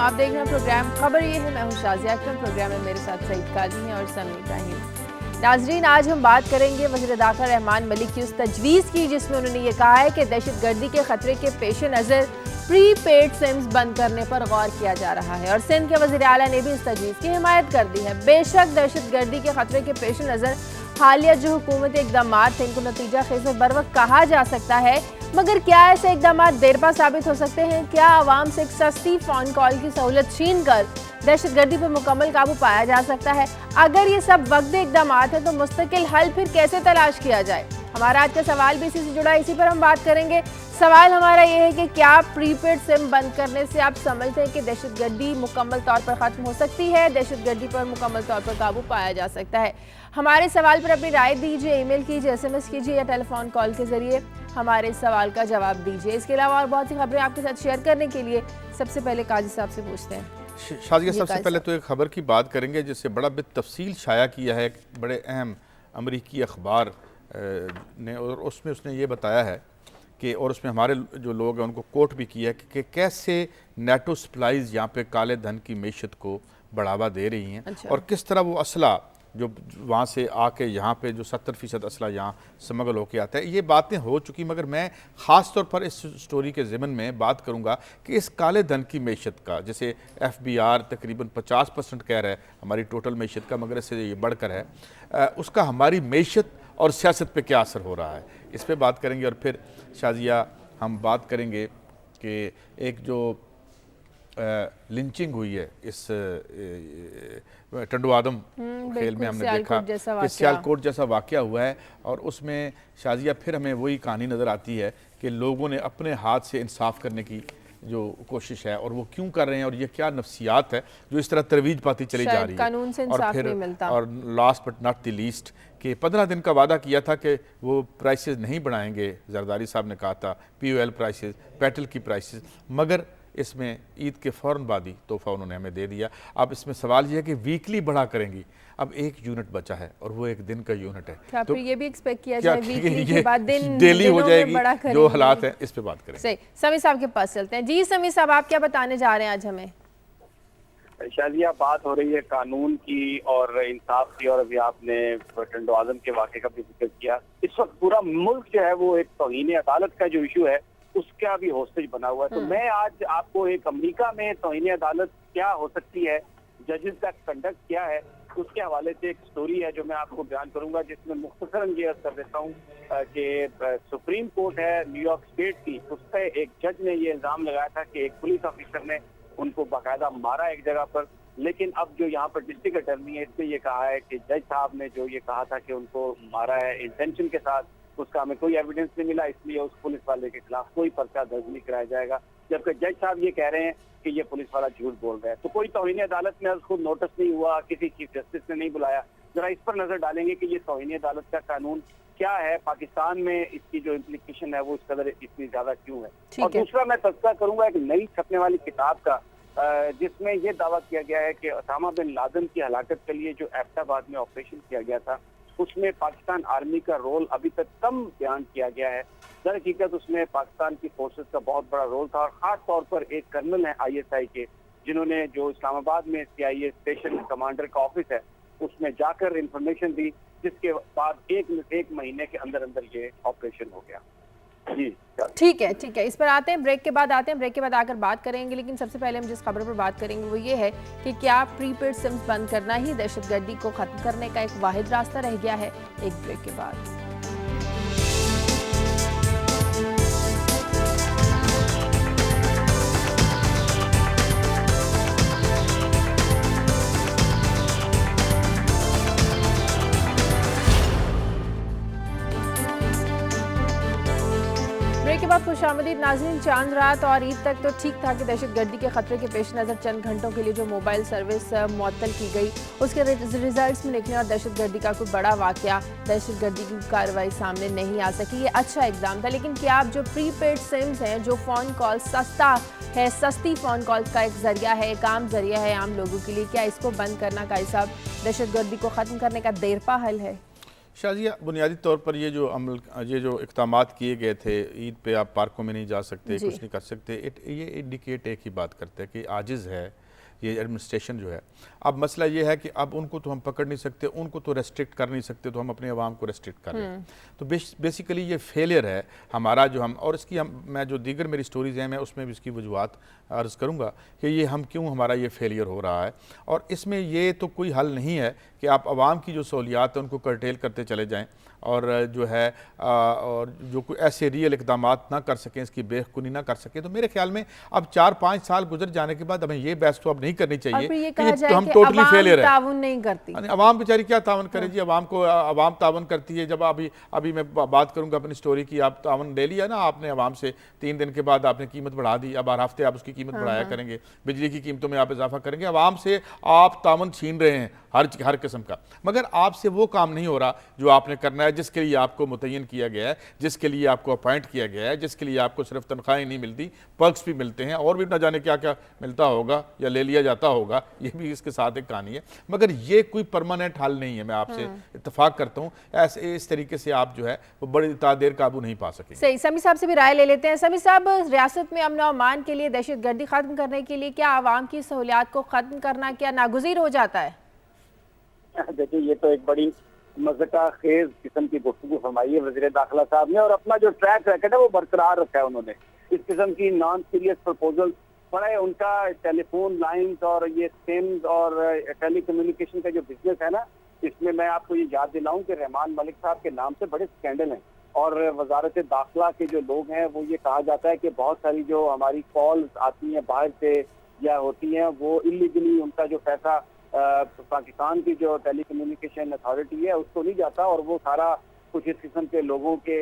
आप देख रहे हैं प्रोग्राम खबर ये है। मैं हूं शाजिया अख्तर। प्रोग्राम में मेरे साथ सईद काजी हैं और समी इब्राहिम। नाजरीन, आज हम बात करेंगे वज़ीर दाखिला रहमान मलिक की उस तजवीज़ की जिसमें उन्होंने ये कहा है कि दहशतगर्दी के खतरे के पेश नज़र प्री पेड सिम्स बंद करने पर गौर किया जा रहा है और सिंध के वज़ीर आला ने भी इस तजवीज़ की हिमायत कर दी है। बेशक दहशतगर्दी के खतरे के पेश नज़र हालिया जो हुकूमती इकदाम थे इनको नतीजा खेज बर वक्त कहा जा सकता है, मगर क्या ऐसे इकदाम देरपा साबित हो सकते हैं? क्या आवाम से एक सस्ती फ़ोन कॉल की सहूलत छीन कर दहशतगर्दी पर मुकम्मल काबू पाया जा सकता है? अगर ये सब वक्त इकदाम हैं तो मुस्तकिल हल फिर कैसे तलाश किया जाए? हमारा आज का सवाल भी इसी से जुड़ा है, इसी पर हम बात करेंगे। सवाल हमारा ये है कि क्या प्रीपेड सिम बंद करने से आप समझते हैं कि दहशतगर्दी मुकम्मल तौर पर ख़त्म हो सकती है, दहशतगर्दी पर मुकम्मल तौर पर काबू पाया जा सकता है? हमारे सवाल पर अपनी राय दीजिए, ईमेल कीजिए, SMS कीजिए या टेलीफोन कॉल के जरिए हमारे सवाल का जवाब दीजिए। इसके अलावा और बहुत सी खबरें आपके साथ शेयर करने के लिए सबसे पहले काजी साहब से पूछते हैं। शाजिया, सबसे पहले तो एक खबर की बात करेंगे जिससे बड़ा बेतफसील शाया किया है बड़े अहम अमरीकी अखबार ने, और उसमें उसने ये बताया है कि, और उसमें हमारे जो लोग हैं उनको कोट भी किया है कि कैसे नेटो सप्लाईज़ यहाँ पे काले धन की मैशत को बढ़ावा दे रही हैं। अच्छा। और किस तरह वो असला जो वहाँ से आके यहाँ पे जो 70% असला यहाँ स्मगल होके आता है। ये बातें हो चुकी, मगर मैं ख़ास तौर पर इस स्टोरी के ज़िमन में बात करूँगा कि इस काले धन की मैशत का, जैसे FBR तकरीबन 50% कह रहा है हमारी टोटल मैशत का, मगर इससे ये बढ़कर है, उसका हमारी मैशत और सियासत पे क्या असर हो रहा है, इस पर बात करेंगे। और फिर शाजिया हम बात करेंगे कि एक जो लिंचिंग हुई है इस टंडो आदम खेल में, हमने देखा कि सियालकोट जैसा वाक़या हुआ है, और उसमें शाजिया फिर हमें वही कहानी नज़र आती है कि लोगों ने अपने हाथ से इंसाफ करने की जो कोशिश है और वो क्यों कर रहे हैं, और ये क्या नफ्सियात है जो इस तरह तरवीज पाती चली जा रही है। कानून से इंसाफ नहीं मिलता। और last but not the least कि 15 दिन का वादा किया था कि वो प्राइसेस नहीं बढ़ाएंगे, जरदारी साहब ने कहा था, POL प्राइसेस, पेट्रोल की प्राइसेस, मगर इसमें ईद के फ़ौरन बाद ही तोहफा उन्होंने हमें दे दिया। अब इसमें सवाल यह है कि वीकली बढ़ा करेंगी, अब 1 यूनिट बचा है और वो 1 दिन का यूनिट है। क्या तो ये भी एक्सपेक्ट किया जाए वीकली के बाद दिन डेली हो जाएगी? जो हालात हैं इस पे बात करें। सही, समी साहब के पास चलते हैं। जी समी साहब, आप क्या बताने जा रहे हैं आज हमें? शाजिया, बात हो रही है कानून की और इंसाफ की, और अभी आपने टंडो आजम के वाक़े का भी जिक्र किया। इस वक्त पूरा मुल्क जो है वो एक तौहीन अदालत का जो इशू है उसका भी होस्टेज बना हुआ है। तो मैं आज आपको एक अमेरिका में तौहीन अदालत क्या हो सकती है, जजेस का कंडक्ट क्या है, उसके हवाले से एक स्टोरी है जो मैं आपको बयान करूंगा, जिसमें मुख्तसरन ये अर्ज कर देता हूँ कि सुप्रीम कोर्ट है न्यूयॉर्क स्टेट की, उस पर एक जज ने ये इल्ज़ाम लगाया था कि एक पुलिस ऑफिसर ने उनको बाकायदा मारा एक जगह पर। लेकिन अब जो यहाँ पर डिस्ट्रिक्ट अटर्नी है इसने ये कहा है कि जज साहब ने जो ये कहा था कि उनको मारा है इंटेंशन के साथ, उसका हमें कोई एविडेंस नहीं मिला, इसलिए उस पुलिस वाले के खिलाफ कोई पर्चा दर्ज नहीं कराया जाएगा। जबकि जज साहब ये कह रहे हैं कि ये पुलिस वाला झूठ बोल रहा है। तो कोई तौहीन अदालत में उसको नोटिस नहीं हुआ, किसी चीफ जस्टिस ने नहीं बुलाया। जरा इस पर नजर डालेंगे कि ये तौहीन अदालत का कानून क्या है, पाकिस्तान में इसकी जो इम्प्लीकेशन है वो इस कदर इतनी ज्यादा क्यों है। और दूसरा मैं तज़किरा करूंगा एक नई छपने वाली किताब का, जिसमें ये दावा किया गया है कि ओसामा बिन लादेन की हलाकत के लिए जो एबटाबाद में ऑपरेशन किया गया था उसमें पाकिस्तान आर्मी का रोल अभी तक कम बयान किया गया है। दर हकीकत उसमें पाकिस्तान की फोर्सेस का बहुत बड़ा रोल था, और खास तौर पर एक कर्नल है ISI के, जिन्होंने जो इस्लामाबाद में CIA स्टेशन कमांडर का ऑफिस है उसमें जाकर इंफॉर्मेशन दी, जिसके बाद एक महीने के अंदर अंदर ये ऑपरेशन हो गया। जी ठीक है, ठीक है, इस पर आते हैं, ब्रेक के बाद आते हैं, ब्रेक के बाद आकर बात करेंगे। लेकिन सबसे पहले हम जिस खबर पर बात करेंगे वो ये है कि क्या प्रीपेड सिम्स बंद करना ही दहशतगर्दी को खत्म करने का एक वाहिद रास्ता रह गया है? एक ब्रेक के बाद। के बाद खुशामदीद नाज़रीन। चांद रात और ईद तक तो ठीक था कि दहशतगर्दी के खतरे के पेश नज़र चंद घंटों के लिए जो मोबाइल सर्विस मुअत्तल की गई उसके रिजल्ट्स में निकलने और दहशतगर्दी का कोई बड़ा वाक़या, दहशतगर्दी की कार्रवाई सामने नहीं आ सकी। ये अच्छा इकदाम था, लेकिन क्या आप जो प्रीपेड सिम्स हैं, जो फ़ोन कॉल सस्ता है, सस्ती फ़ोन कॉल का एक ज़रिया है, एक आम ज़रिया है आम लोगों के लिए, क्या इसको बंद करना का हिसाब दहशतगर्दी को ख़त्म करने का देरपा हल है? शाजिया, बुनियादी तौर पर ये जो इक़दामात किए गए थे, ईद पे आप पार्कों में नहीं जा सकते, कुछ नहीं कर सकते, ये इंडिकेट एक ही बात करते हैं कि आजिज़ है ये एडमिनिस्ट्रेशन जो है। अब मसला ये है कि अब उनको तो हम पकड़ नहीं सकते, उनको तो रेस्ट्रिक्ट कर नहीं सकते, तो हम अपने अवाम को रेस्ट्रिक्ट कर रहे हैं। तो बेसिकली ये फेलियर है हमारा जो हम, और इसकी मैं जो दीगर मेरी स्टोरीज़ हैं मैं उसमें भी इसकी वजूहत अर्ज़ करूँगा कि ये हम क्यों हमारा ये फेलियर हो रहा है। और इसमें ये तो कोई हल नहीं है कि आप अवाम की जो सहूलियात है उनको कर्टेल करते चले जाएँ और जो है और जो कोई ऐसे रियल इक़दामात ना कर सकें, इसकी बेखुनी ना कर सकें। तो मेरे ख्याल में अब 4-5 साल गुजर जाने के बाद हमें ये बहस तो अब नहीं करनी चाहिए कि तो हम टोटली फेलियर है। ताउन नहीं करती, अवाम बेचारी क्या तावन करे जी, अवाम को अवाम तावन करती है। जब अभी मैं बात करूंगा अपनी स्टोरी की, आप तावन ले लिया ना आपने अवाम से, 3 दिन के बाद आपने कीमत बढ़ा दी, अब हर हफ्ते आप उसकी कीमत बढ़ाया करेंगे, बिजली की कीमतों में आप इजाफा करेंगे, अवाम से आप तावन छीन रहे हैं हर किस्म का। मगर आपसे वो काम नहीं हो रहा जो आपने करना है, जिसके लिए आपको मुतय्यन किया गया है, जिसके लिए आपको अपॉइंट किया गया है, जिसके लिए आपको सिर्फ तनख्वाहें नहीं मिलती, पर्क्स भी मिलते हैं और भी ना जाने क्या क्या मिलता होगा या ले लिया जाता होगा, ये भी इसके साथ एक कहानी है। मगर ये कोई परमानेंट हल नहीं है, मैं आपसे इत्तफाक करता हूँ। ऐसे इस तरीके से आप जो है वो बड़ी देर काबू नहीं पा सकेंगे। सही, समी साहब से भी राय ले लेते हैं। समी साहब, रियासत में अमन और अमान के लिए, दहशतगर्दी खत्म करने के लिए क्या आवाम की सहूलियात को खत्म करना क्या नागुज़ीर हो जाता है? देखिए, ये तो एक बड़ी मज़ाक़ खेज किस्म की गुफ्तगू फरमाई है वज़ीर दाखिला साहब ने, और अपना जो ट्रैक रिकॉर्ड है वो बरकरार रखा है उन्होंने। इस किस्म की नॉन सीरियस प्रपोजल बड़ा उनका टेलीफोन लाइन्स और ये सिम्स और टेली कम्युनिकेशन का जो बिजनेस है ना, इसमें मैं आपको ये याद दिलाऊं कि रहमान मलिक साहब के नाम से बड़े स्कैंडल हैं, और वजारत दाखिला के जो लोग हैं वो ये कहा जाता है कि बहुत सारी जो हमारी कॉल्स आती हैं बाहर से या होती हैं वो इलीगली, उनका जो पैसा पाकिस्तान की जो टेली कम्युनिकेशन अथॉरिटी है उसको नहीं जाता, और वो सारा कुछ इस किस्म के लोगों के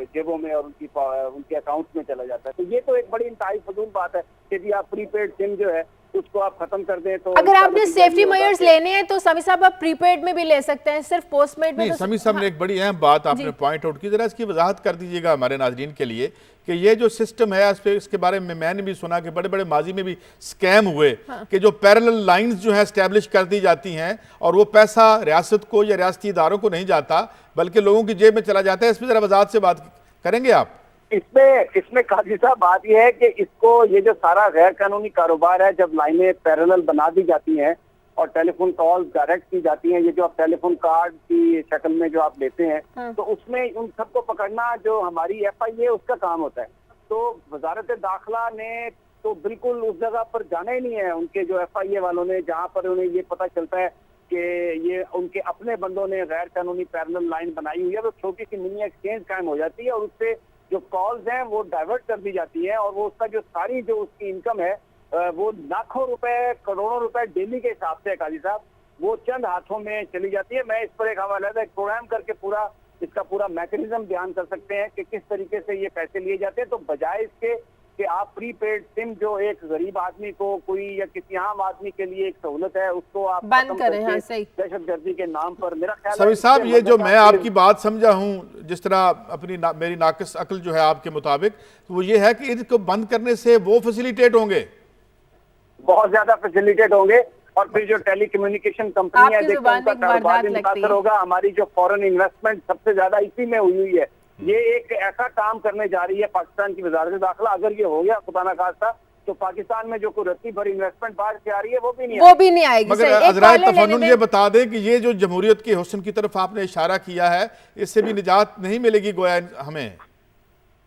जेबों में और उनके अकाउंट में चला जाता है। तो ये तो एक बड़ी इंतहाई फजूल बात है कि जी आप प्रीपेड सिम जो है उसको आप खत्म कर दें। तो अगर आपने सेफ्टी मेजर्स लेने हैं तो समी साहब आप प्रीपेड में भी ले सकते हैं, सिर्फ पोस्टपेड में नहीं। समी साहब ने एक बड़ी अहम बात आपने पॉइंट आउट की, जरा इसकी वजाहत कर दीजिएगा हमारे नाज़रीन के लिए कि ये जो सिस्टम है इसके बारे में मैंने भी सुना कि बड़े बड़े माजी में भी स्कैम हुए कि जो पैरेलल लाइंस जो है एस्टैब्लिश कर दी जाती हैं और वो पैसा रियासत को या रियासती इदारों को नहीं जाता बल्कि लोगों की जेब में चला जाता है। इसमें जरा वजाहत से बात करेंगे आप? इसमें काजी साहब बात यह है कि इसको, ये जो सारा गैर कानूनी कारोबार है, जब लाइनें पैरेलल बना दी जाती हैं और टेलीफोन कॉल डायरेक्ट की जाती हैं, ये जो आप टेलीफोन कार्ड की शक्ल में जो आप लेते हैं, तो उसमें उन सबको पकड़ना जो हमारी FIA उसका काम होता है। तो वजारत दाखिला ने तो बिल्कुल उस जगह पर जाना ही नहीं है, उनके जो FIA वालों ने, जहाँ पर उन्हें ये पता चलता है कि ये उनके अपने बंदों ने गैर कानूनी पैरेलल लाइन बनाई हुई है, वो छोटी सी मिनी एक्सचेंज कायम हो जाती है और उससे जो कॉल्स हैं वो डाइवर्ट कर दी जाती है, और वो उसका जो सारी जो उसकी इनकम है वो लाखों रुपए, करोड़ों रुपए डेली के हिसाब से काजी साहब वो चंद हाथों में चली जाती है। मैं इस पर एक हवाला एक प्रोग्राम करके इसका पूरा मैकेनिज्म बयान कर सकते हैं कि किस तरीके से ये पैसे लिए जाते हैं। तो बजाय इसके कि आप प्रीपेड सिम जो एक गरीब आदमी को कोई या किसी आम आदमी के लिए एक सहूलत है उसको आप बंद करें। हाँ, सही। दहशतगर्दी के नाम पर मेरा ख्याल सभी साहब, ये जो मैं आपकी बात समझा हूँ, जिस तरह मेरी नाकिस अक्ल जो है आपके मुताबिक, वो ये है कि इनको बंद करने से वो फैसिलिटेट होंगे, बहुत ज्यादा फैसिलिटेट होंगे, और फिर जो टेली कम्युनिकेशन कंपनी है देखो उनका कारोबार मुतासर होगा। हमारी जो फॉरेन इन्वेस्टमेंट सबसे ज्यादा इसी में हुई है। ये एक ऐसा काम करने जा रही है पाकिस्तान की वजारत दाखिला, अगर ये हो गया खुदा ना खास्ता तो पाकिस्तान में जो कोई रत्ती भर इन्वेस्टमेंट बाहर से आ रही है वो भी नहीं आएगी। मगर अज़राए तफन्नुन ये बता दें कि ये जो जमहूरियत के हुस्न की तरफ आपने इशारा किया है, इससे भी निजात नहीं मिलेगी गोया हमें।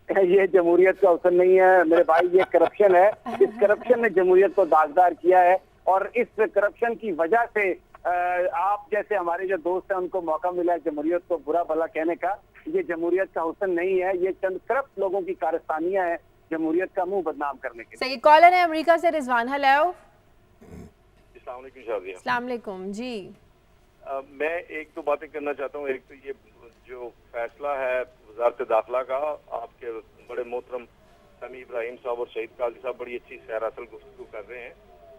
ये जमहूरियत का हुस्न नहीं है मेरे भाई, ये करप्शन है। इस करप्शन ने जमहूरियत को दागदार किया है, और इस करप्शन की वजह से आप जैसे हमारे जो दोस्त हैं उनको मौका मिला है जमहूरियत को बुरा भला कहने का। ये जमहूरियत का हुस्न नहीं है, ये चंद करप्ट लोगों की कारस्तानियां हैं जमहूरियत का मुंह बदनाम करने के लिए। सही। कॉलर है अमेरिका से रिजवान। हेलो, अस्सलाम वालेकुम जी। मैं एक दो बातें करना चाहता हूँ। एक तो ये जो फैसला है वजारत दाखिला का, आपके बड़े मोहतरम समी इब्राहिम साहब और शहीद काजी साहब बड़ी अच्छी सैरासल गुफ्तगू कर रहे हैं,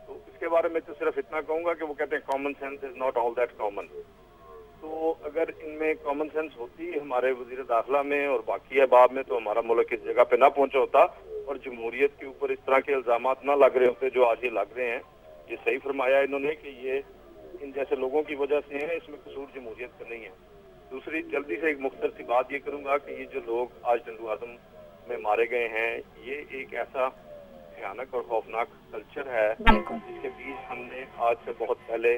तो इसके बारे में तो सिर्फ इतना कहूँगा कि वो कहते हैं common sense is not all that common. तो अगर इनमें कॉमन सेंस होती हमारे वजीर दाखिला में और बाकी अहबाब में, तो हमारा मुल्क इस जगह पे ना पहुंचा होता और जमहूरियत के ऊपर इस तरह के इल्जामात ना लग रहे होते जो आज ये लग रहे हैं। ये सही फरमाया इन्होंने कि ये इन जैसे लोगों की वजह से है, इसमें कसूर जमहूरियत का नहीं है। दूसरी जल्दी से एक मुख्तर सी बात ये करूंगा कि ये जो लोग आज डंडू आजम में मारे गए हैं, ये एक ऐसा भयानक और खौफनाक कल्चर है जिसके बीच हमने आज से बहुत पहले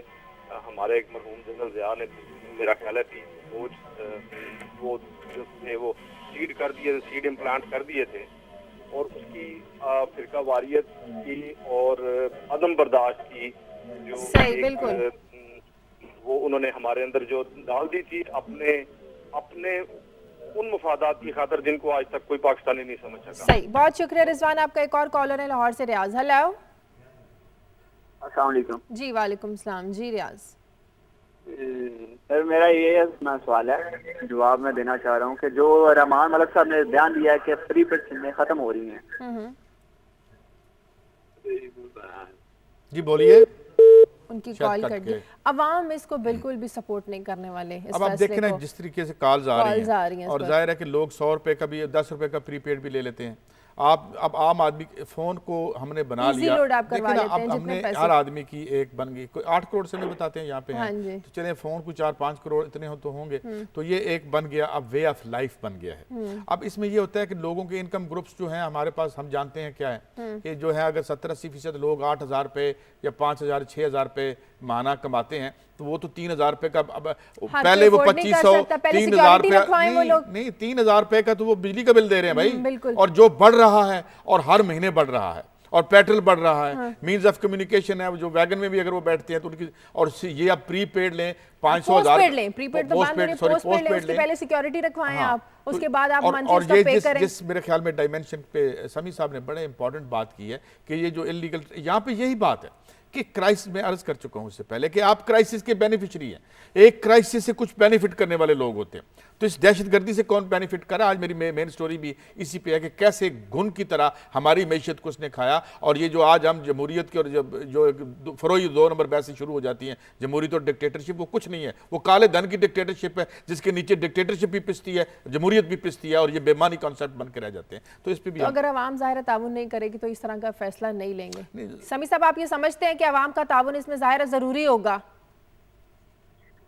हमारे एक मरहूम जनरल ज़िया ने, मेरा ख्याल है कि वो जो थे वो सीड कर दिए, सीड इम्प्लांट कर दिए थे, और उसकी फिरका वारियत की और अदम बर्दाश्त की जो सही, बिल्कुल वो उन्होंने हमारे अंदर जो डाल दी थी अपने उन मफादात की खातर जिनको आज तक कोई पाकिस्तानी नहीं समझ सका। सही, बहुत शुक्रिया रिजवान। आपका एक और कॉलर है लाहौर से, रियाज। हेलो। अस्सलाम वालेकुम। जी वालेकुम सलाम। जी रियाज। सर मेरा ये सवाल है, जवाब मैं देना चाह रहा हूँ कि जो रहमान मलिक साहब ने बयान दिया है कि प्रीपेड सिमें खत्म हो रही हैं। जी बोलिए। उनकी कॉल कट गई। अवाम इसको बिल्कुल भी सपोर्ट नहीं करने वाले। अब आप देखें ना जिस तरीके से कॉल्स आ रही हैं और जाहिर है कि लोग 100 रुपए का भी 10 रुपए का प्रीपेड भी ले लेते हैं। आप अब आम आदमी फोन को हमने बना लिया, देखिए ना अब हमने हर आदमी की एक बन गई, कोई 8 करोड़ से नहीं बताते हैं यहाँ पे हैं, तो चले फोन को 4-5 करोड़ इतने हो तो होंगे, तो ये एक बन गया, अब वे ऑफ लाइफ बन गया है। अब इसमें ये होता है कि लोगों के इनकम ग्रुप्स जो हैं हमारे पास, हम जानते हैं क्या है कि जो है अगर 70-80% लोग 8,000 रुपए या 5,000-6,000 रुपए माना कमाते हैं, तो वो तो 3,000 रुपए का, अब पहले वो 2,500 3,000 रुपए नहीं 3,000 रुपए का तो वो बिजली का बिल दे रहे हैं भाई, और जो बढ़ रहा है और हर महीने बढ़ रहा है, और पेट्रोल बढ़ रहा है, मीन्स ऑफ कम्युनिकेशन है, जो वैगन में भी अगर वो बैठते हैं तो उनकी, और ये आप प्रीपेड लें 500,000 लें, प्रीपेड तो पोस्टपेड लें, उसके पहले सिक्योरिटी रखवाएं आप, उसके बाद आप मंथली उसका पे करें। जिस मेरे ख्याल में डायमेंशन पे समी साहब ने बड़े इंपॉर्टेंट बात की है कि ये जो इलीगल, यहाँ पे यही बात है कि क्राइसिस में अर्ज कर चुका हूं इससे पहले कि आप क्राइसिस के बेनिफिशियरी हैं। एक क्राइसिस से कुछ बेनिफिट करने वाले लोग होते हैं, तो इस दहशतगर्दी से कौन बेनिफिट कर रहा है? आज मेरी मेन स्टोरी भी इसी पे है कि कैसे घुन की तरह हमारी मैशत को उसने खाया, और ये जो आज हम जमहूरियत की और जो फरोई 2 नंबर बैसे शुरू हो जाती हैं, जमहूरियत और डिक्टेटरशिप, वो कुछ नहीं है, वो काले धन की डिक्टेटरशिप है जिसके नीचे डिक्टेटरशिप भी पिसती है, जमहूरियत भी पिसती है, और ये बेमानी कॉन्सेप्ट बन के रह जाते हैं। तो इस पर भी अगर अवाम ज़ाहिर ताउन नहीं करेगी तो इस तरह का फैसला नहीं लेंगे। समी साहब, आप ये समझते हैं कि अवाम का ताउन इसमें ज़ाहिर जरूरी होगा?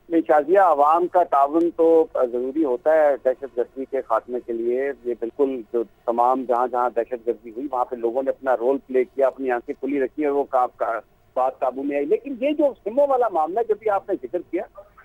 नहीं शाजिया, आवाम का ताउन तो जरूरी होता है दहशतगर्दी के खात्मे के लिए। ये बिल्कुल जो तमाम जहाँ जहाँ दहशतगर्दी हुई वहाँ पे लोगों ने अपना रोल प्ले किया, अपनी आंखें खुली रखी और वो बात काबू में आई। लेकिन ये जो सिमों वाला मामला जो भी आपने जिक्र किया,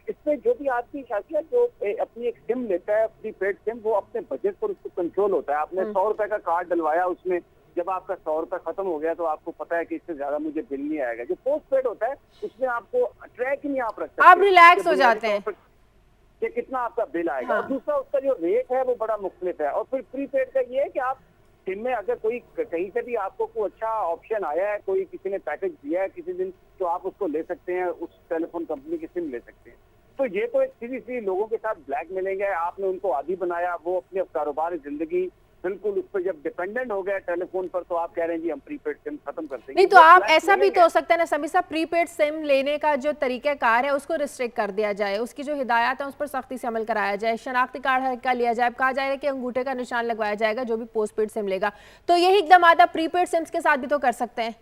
इसमें जो भी आदमी शाजिया जो अपनी एक सिम लेता है, अपनी पेड सिम, वो अपने बजट पर उसको कंट्रोल होता है। आपने 100 रुपए का कार्ड डलवाया, उसमें जब आपका 100 रुपए खत्म हो गया तो आपको पता है कि इससे ज्यादा मुझे बिल नहीं आएगा। जो पोस्ट पेड होता है उसमें आपको ट्रैक ही नहीं आप रख सकते, आप रिलैक्स हो जाते हैं कि कितना आपका बिल आएगा। और दूसरा उसका जो रेट है वो बड़ा मुख्तलिफ है। और फिर प्रीपेड का ये है कि आप सिम में अगर कोई कहीं से भी आपको कोई अच्छा ऑप्शन आया है, कोई किसी ने पैकेज दिया है किसी दिन, तो आप उसको ले सकते हैं, उस टेलीफोन कंपनी की सिम ले सकते हैं। तो ये तो एक सीधी लोगों के साथ ब्लैक मिलेंगे, आपने उनको आदी बनाया, वो अपने कारोबारी जिंदगी बिल्कुल उस पर जब डिपेंडेंट हो गया टेलीफोन पर, तो आप कह रहे हैं जी हम प्रीपेड सिम खत्म कर देंगे। नहीं तो आप ऐसा भी तो हो सकता है ना समी साहब, प्रीपेड सिम लेने का जो तरीकाकार है उसको रिस्ट्रिक्ट कर दिया जाए, उसकी जो हिदायत है उस पर सख्ती से अमल कराया जाए, शनाख्ती कार्ड हल्का लिया जाए, कहा जाएगा कि अंगूठे का निशान लगवाया जाएगा जो भी पोस्टपेड सिम लेगा। तो यही इकदाम आप प्रीपेड सिम्स के साथ भी तो कर सकते हैं।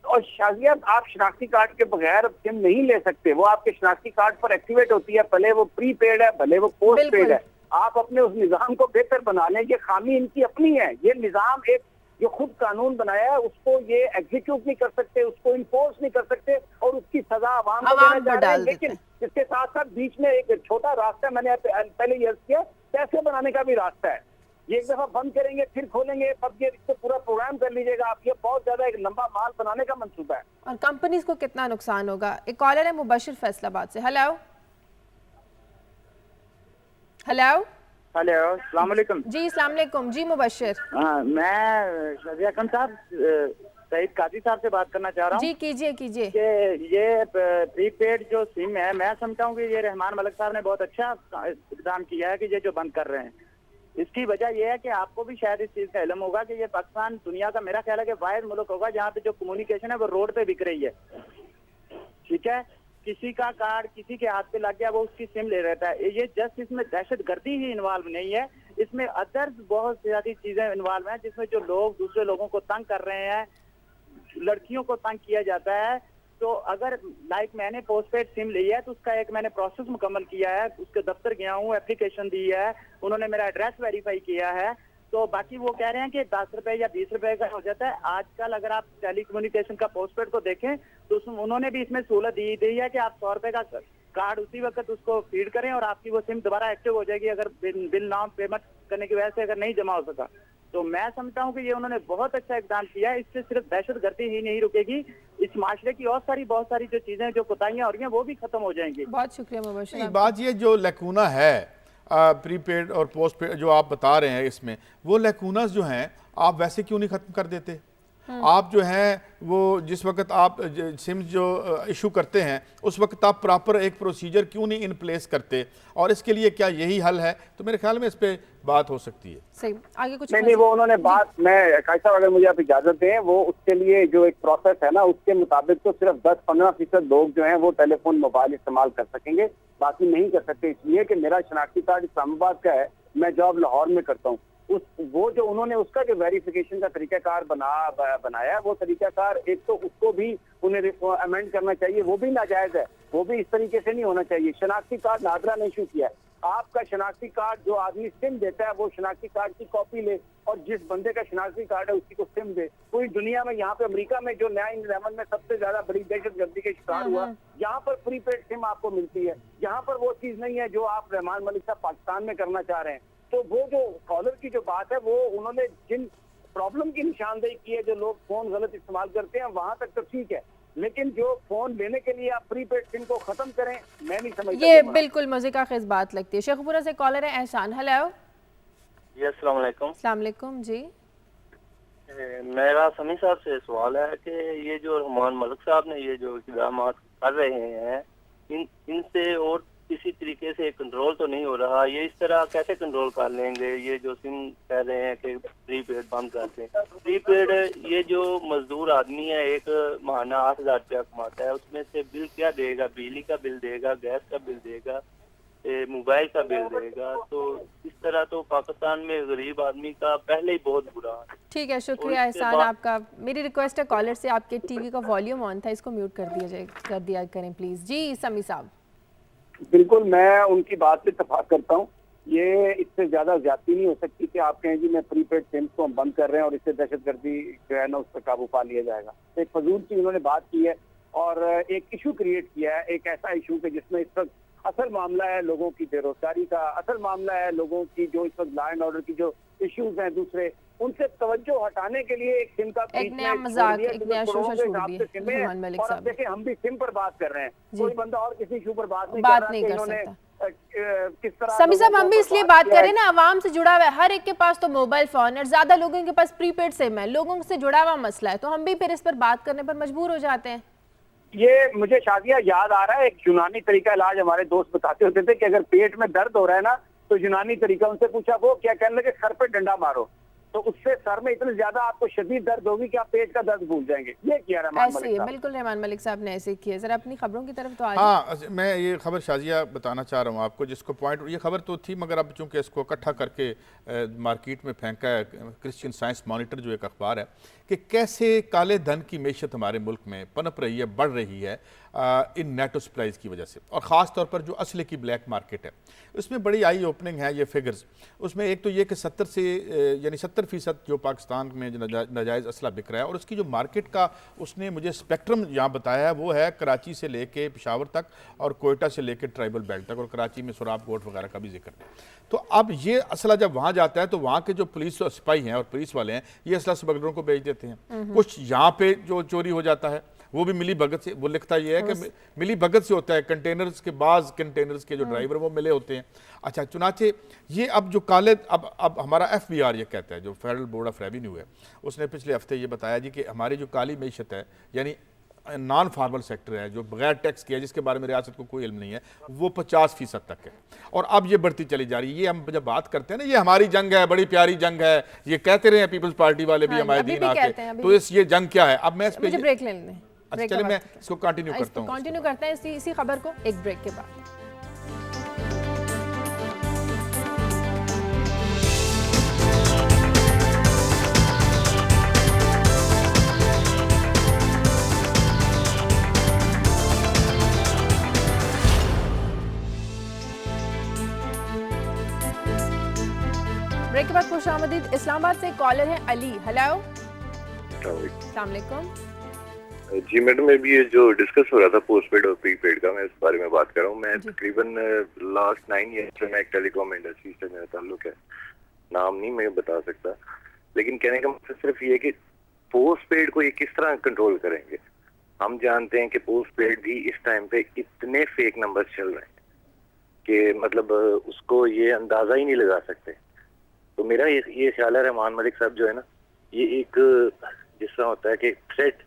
और शाजिया, आप शनाख्ती कार्ड के बगैर सिम नहीं ले सकते, वो आपके शनाख्ती कार्ड पर एक्टिवेट होती है, भले वो प्रीपेड है भले वो पोस्ट पेड है। आप अपने उस निजाम को बेहतर बना लें। ये खामी इनकी अपनी है। ये निजाम एक जो खुद कानून बनाया है उसको ये एग्जीक्यूट नहीं कर सकते, उसको इन्फोर्स नहीं कर सकते, और उसकी सजा आवाम को देना चाह रहे हैं। लेकिन इसके साथ साथ बीच में एक छोटा रास्ता मैंने पहले ये अर्ज किया, पैसे बनाने का भी रास्ता है। ये एक दफा बंद करेंगे फिर खोलेंगे, अब ये इसको पूरा प्रोग्राम कर लीजिएगा आप। ये बहुत ज्यादा एक लंबा माल बनाने का मंसूबा है और कंपनीज को कितना नुकसान होगा। एक कॉलर है मुबशिर फैसलाबाद से। हेलो हेलो हेलो, अस्सलाम वालेकुम। जी अस्सलाम वालेकुम। जी मुबशिर। मैं शाजिया खान साहब सईद काजी साहब से बात करना चाह रहा हूँ। जी कीजिए कीजिए। कि ये प्रीपेड जो सिम है, मैं समझता हूँ कि ये रहमान मलिक साहब ने बहुत अच्छा इक़दाम किया है कि ये जो बंद कर रहे हैं। इसकी वजह यह है कि आपको भी शायद इस चीज का इल्म होगा कि ये पाकिस्तान दुनिया का मेरा ख्याल है कि वाहिद मुल्क होगा जहाँ पे जो कम्युनिकेशन है वो रोड पे बिक रही है। ठीक है, किसी का कार्ड किसी के हाथ पे लग गया वो उसकी सिम ले रहता है। ये जस्ट इसमें दहशतगर्दी ही इन्वॉल्व नहीं है, इसमें अदर्स बहुत ज्यादा चीजें इन्वॉल्व हैं जिसमें जो लोग दूसरे लोगों को तंग कर रहे हैं, लड़कियों को तंग किया जाता है, तो अगर लाइक मैंने पोस्टपेड सिम ली है तो उसका एक मैंने प्रोसेस मुकम्मल किया है, उसके दफ्तर गया हूँ, एप्लीकेशन दी है, उन्होंने मेरा एड्रेस वेरीफाई किया है, तो बाकी वो कह रहे हैं कि 10 रुपए या 20 रुपए का हो जाता है। आजकल अगर आप टेली कम्युनिकेशन का पोस्टपेड को देखें तो उन्होंने भी इसमें सहूलत दी है कि आप 100 रुपए का कार्ड उसी वक्त उसको फीड करें और आपकी वो सिम दोबारा एक्टिव हो जाएगी अगर बिल ना पेमेंट करने की वजह से अगर नहीं जमा हो सका। तो मैं समझता हूँ कि ये उन्होंने बहुत अच्छा इकदाम किया है। इससे सिर्फ दहशतगर्दी ही नहीं रुकेगी, इस माशरे की और बहुत सारी जो चीजें जो कोताहियां हो रही हैं वो भी खत्म हो जाएंगी। बहुत शुक्रिया मुबश्शिर। बात ये जो लैकूना है प्रीपेड और पोस्ट पेड जो आप बता रहे हैं, इसमें वो लैकूनास जो हैं आप वैसे क्यों नहीं ख़त्म कर देते? आप जो हैं वो जिस वक्त आप सिम जो इशू करते हैं उस वक्त आप प्रॉपर एक प्रोसीजर क्यों नहीं इन प्लेस करते, और इसके लिए क्या यही हल है? तो मेरे ख्याल में इस पे बात हो सकती है। सही, आगे कुछ नहीं, वो उन्होंने बात, मैं कायद साहब अगर मुझे आप इजाजत दें, वो उसके लिए जो एक प्रोसेस है ना उसके मुताबिक तो सिर्फ 10-15% लोग जो हैं वो टेलीफोन मोबाइल इस्तेमाल कर सकेंगे, बाकी नहीं कर सकते। इसलिए कि मेरा शनाख्ती कार्ड इस्लामाबाद का है, मैं जॉब लाहौर में करता हूँ। वो जो उन्होंने उसका जो वेरिफिकेशन का तरीकाकार बनाया वो तरीकाकार एक तो उसको भी उन्हें अमेंड करना चाहिए, वो भी नाजायज है, वो भी इस तरीके से नहीं होना चाहिए। शनाख्ती कार्ड नादरा ने इशू किया है, आपका शनाख्ती कार्ड जो आदमी सिम देता है वो शनाख्ती कार्ड की कॉपी ले और जिस बंदे का शनाख्ती कार्ड है उसी को सिम दे। पूरी दुनिया में यहाँ पे अमेरिका में जो 9/11 में सबसे ज्यादा बड़ी दहशतगर्दी का शिकार हुआ, यहाँ पर प्रीपेड सिम आपको मिलती है, यहाँ पर वो चीज नहीं है जो आप रहमान मलिक साहब पाकिस्तान में करना चाह रहे हैं। तो वो जो कॉलर की जो बात है वो उन्होंने जिन प्रॉब्लम की निशानदेही की है, जो लोग फोन गलत इस्तेमाल करते हैं वहां तक तो ठीक है, लेकिन जो फोन लेने के लिए आप प्रीपेड सिम को खत्म करें, मैं नहीं समझता। ये बिल्कुल मजे का खेज बात लगती है। शेखपुरा से कॉलर है एहसान। हेलो जी, अस्सलाम वालेकुम। अस्सलाम वालेकुम जी। मेरा समी साहब से सवाल है कि ये जो रहमान मलिक साहब ने ये जो इक़दाम कर रहे हैं इनसे और किसी तरीके से कंट्रोल तो नहीं हो रहा, ये इस तरह कैसे कंट्रोल कर लेंगे? ये जो सिम कह रहे हैं कि प्रीपेड बंद कर दें, प्रीपेड ये जो मजदूर आदमी है एक महीना 8,000 रुपया कमाता है, उसमें से बिल क्या देगा? बिजली का बिल देगा, गैस का बिल देगा, मोबाइल का बिल देगा। तो इस तरह तो पाकिस्तान में गरीब आदमी का पहले ही बहुत बुरा है। ठीक है, शुक्रिया एहसान आपका। मेरी रिक्वेस्ट है कॉलर से, आपके टीवी का वॉल्यूम ऑन था, इसको म्यूट कर दिया करें प्लीज। जी समी साहब। बिल्कुल, मैं उनकी बात से इत्तेफाक करता हूँ। ये इससे ज्यादा ज्यादती नहीं हो सकती कि आप कहें जी मैं प्रीपेड सिम को हम बंद कर रहे हैं और इससे दहशतगर्दी जो है ना उस पर काबू पा लिया जाएगा। एक फजूल की उन्होंने बात की है और एक इशू क्रिएट किया है, एक ऐसा इशू कि जिसमें इस वक्त असल मामला है लोगों की बेरोजगारी का, असल मामला है लोगों की जो इस वक्त लॉ एंड ऑर्डर की जो इश्यूज हैं दूसरे, उनसे तवज्जो हटाने के लिए एक सिम का एक नया मजाक, एक नया शोशा छोड़ दिया रहमान मलिक साहब। देखिए हम भी सिम पर बात कर रहे हैं, कोई बंदा और किसी इशू पर बात नहीं कर सकता। किस तरह समी साहब हम भी इसलिए बात करें ना, आवाम से जुड़ा हुआ है, हर एक के पास तो मोबाइल फोन है, ज्यादा लोगों के पास प्रीपेड सिम है, लोगों से जुड़ा हुआ मसला है, तो हम भी फिर इस पर बात करने पर मजबूर हो जाते हैं। ये मुझे शादिया याद आ रहा है, एक यूनानी तरीका इलाज हमारे दोस्त बताते होते थे कि अगर पेट में दर्द हो रहा है ना तो यूनानी तरीका, उनसे पूछा वो क्या कहने लगे, सर पे डंडा मारो, तो उससे सर में इतनी ज्यादा आपको शदीद दर्द होगी कि आप पेट का दर्द भूल जाएंगे। ये किया रहमान मलिक साहब। बिल्कुल रहमान मलिक साहब ने ऐसे किया। जरा अपनी खबरों की तरफ तो आ हाँ, मैं ये खबर शाजिया बताना चाह रहा हूँ आपको, जिसको पॉइंट, ये खबर तो थी मगर अब चूँकि इसको इकट्ठा करके मार्केट में फेंका है, क्रिश्चियन साइंस मॉनिटर जो एक अखबार है, कि कैसे काले धन की मैशत हमारे मुल्क में पनप रही है, बढ़ रही है इन नेटो सप्लाईज की वजह से, और ख़ास तौर पर जो असले की ब्लैक मार्केट है उसमें बड़ी आई ओपनिंग है ये फिगर्स। उसमें एक तो ये कि 70% जो पाकिस्तान में नाजायज़ असला बिक रहा है, और उसकी जो मार्केट का उसने मुझे स्पेक्ट्रम यहाँ बताया है वो है कराची से लेके पेशावर तक और कोयटा से लेके ट्राइबल बेल्ट तक, और कराची में सुराब कोट वगैरह का भी जिक्र है। तो अब ये असला जब वहाँ जाता है तो वहाँ के जो पुलिस सिपाही हैं और पुलिस वाले हैं ये असला स्मगलरों को बेच देते हैं। कुछ यहाँ पे जो चोरी हो जाता है वो भी मिली भगत से, वो लिखता ये है कि मिली भगत से होता है, कंटेनर्स के बाज़ कंटेनर्स के जो ड्राइवर वो मिले होते हैं। अच्छा, चुनाचे ये अब जो काले, अब हमारा FBR ये कहता है, जो फेडरल बोर्ड ऑफ रेवेन्यू है, उसने पिछले हफ्ते ये बताया जी कि हमारी जो काली मैशत है यानी नॉन फार्मल सेक्टर है जो बगैर टैक्स किया, जिसके बारे में रियासत को कोई इल्म नहीं है, वो 50% तक है, और अब ये बढ़ती चली जा रही है। ये हम जब बात करते हैं ना, ये हमारी जंग है, बड़ी प्यारी जंग है, ये कहते रहे हैं पीपल्स पार्टी वाले भी हमारे दिन आके, तो ये जंग क्या है? अब मैं इस पे ब्रेक ले लें। अच्छा चलिए मैं इसको कंटिन्यू करता हैं इसी खबर को एक ब्रेक के बाद। ब्रेक के बाद खुशामदीद। इस्लामाबाद से कॉलर है अली। हेलो, अस्सलाम वालेकुम। जी मैडम, मैं भी ये जो डिस्कस हो रहा था पोस्ट पेड और प्री पेड का, मैं इस बारे में बात कर रहा हूँ। मैं तकरीबन लास्ट 9 ईयर से मैं एक टेलीकॉम इंडस्ट्री से मेरा ताल्लुक है, नाम नहीं मैं बता सकता, लेकिन कहने का मतलब सिर्फ ये कि पोस्ट पेड को ये किस तरह कंट्रोल करेंगे। हम जानते हैं कि पोस्ट पेड भी इस टाइम पे इतने फेक नंबर चल रहे हैं कि मतलब उसको ये अंदाजा ही नहीं लगा सकते। तो मेरा ये ख्याल है रहमान मलिक साहब जो है ना, ये एक जिस तरह होता है कि थ्रेट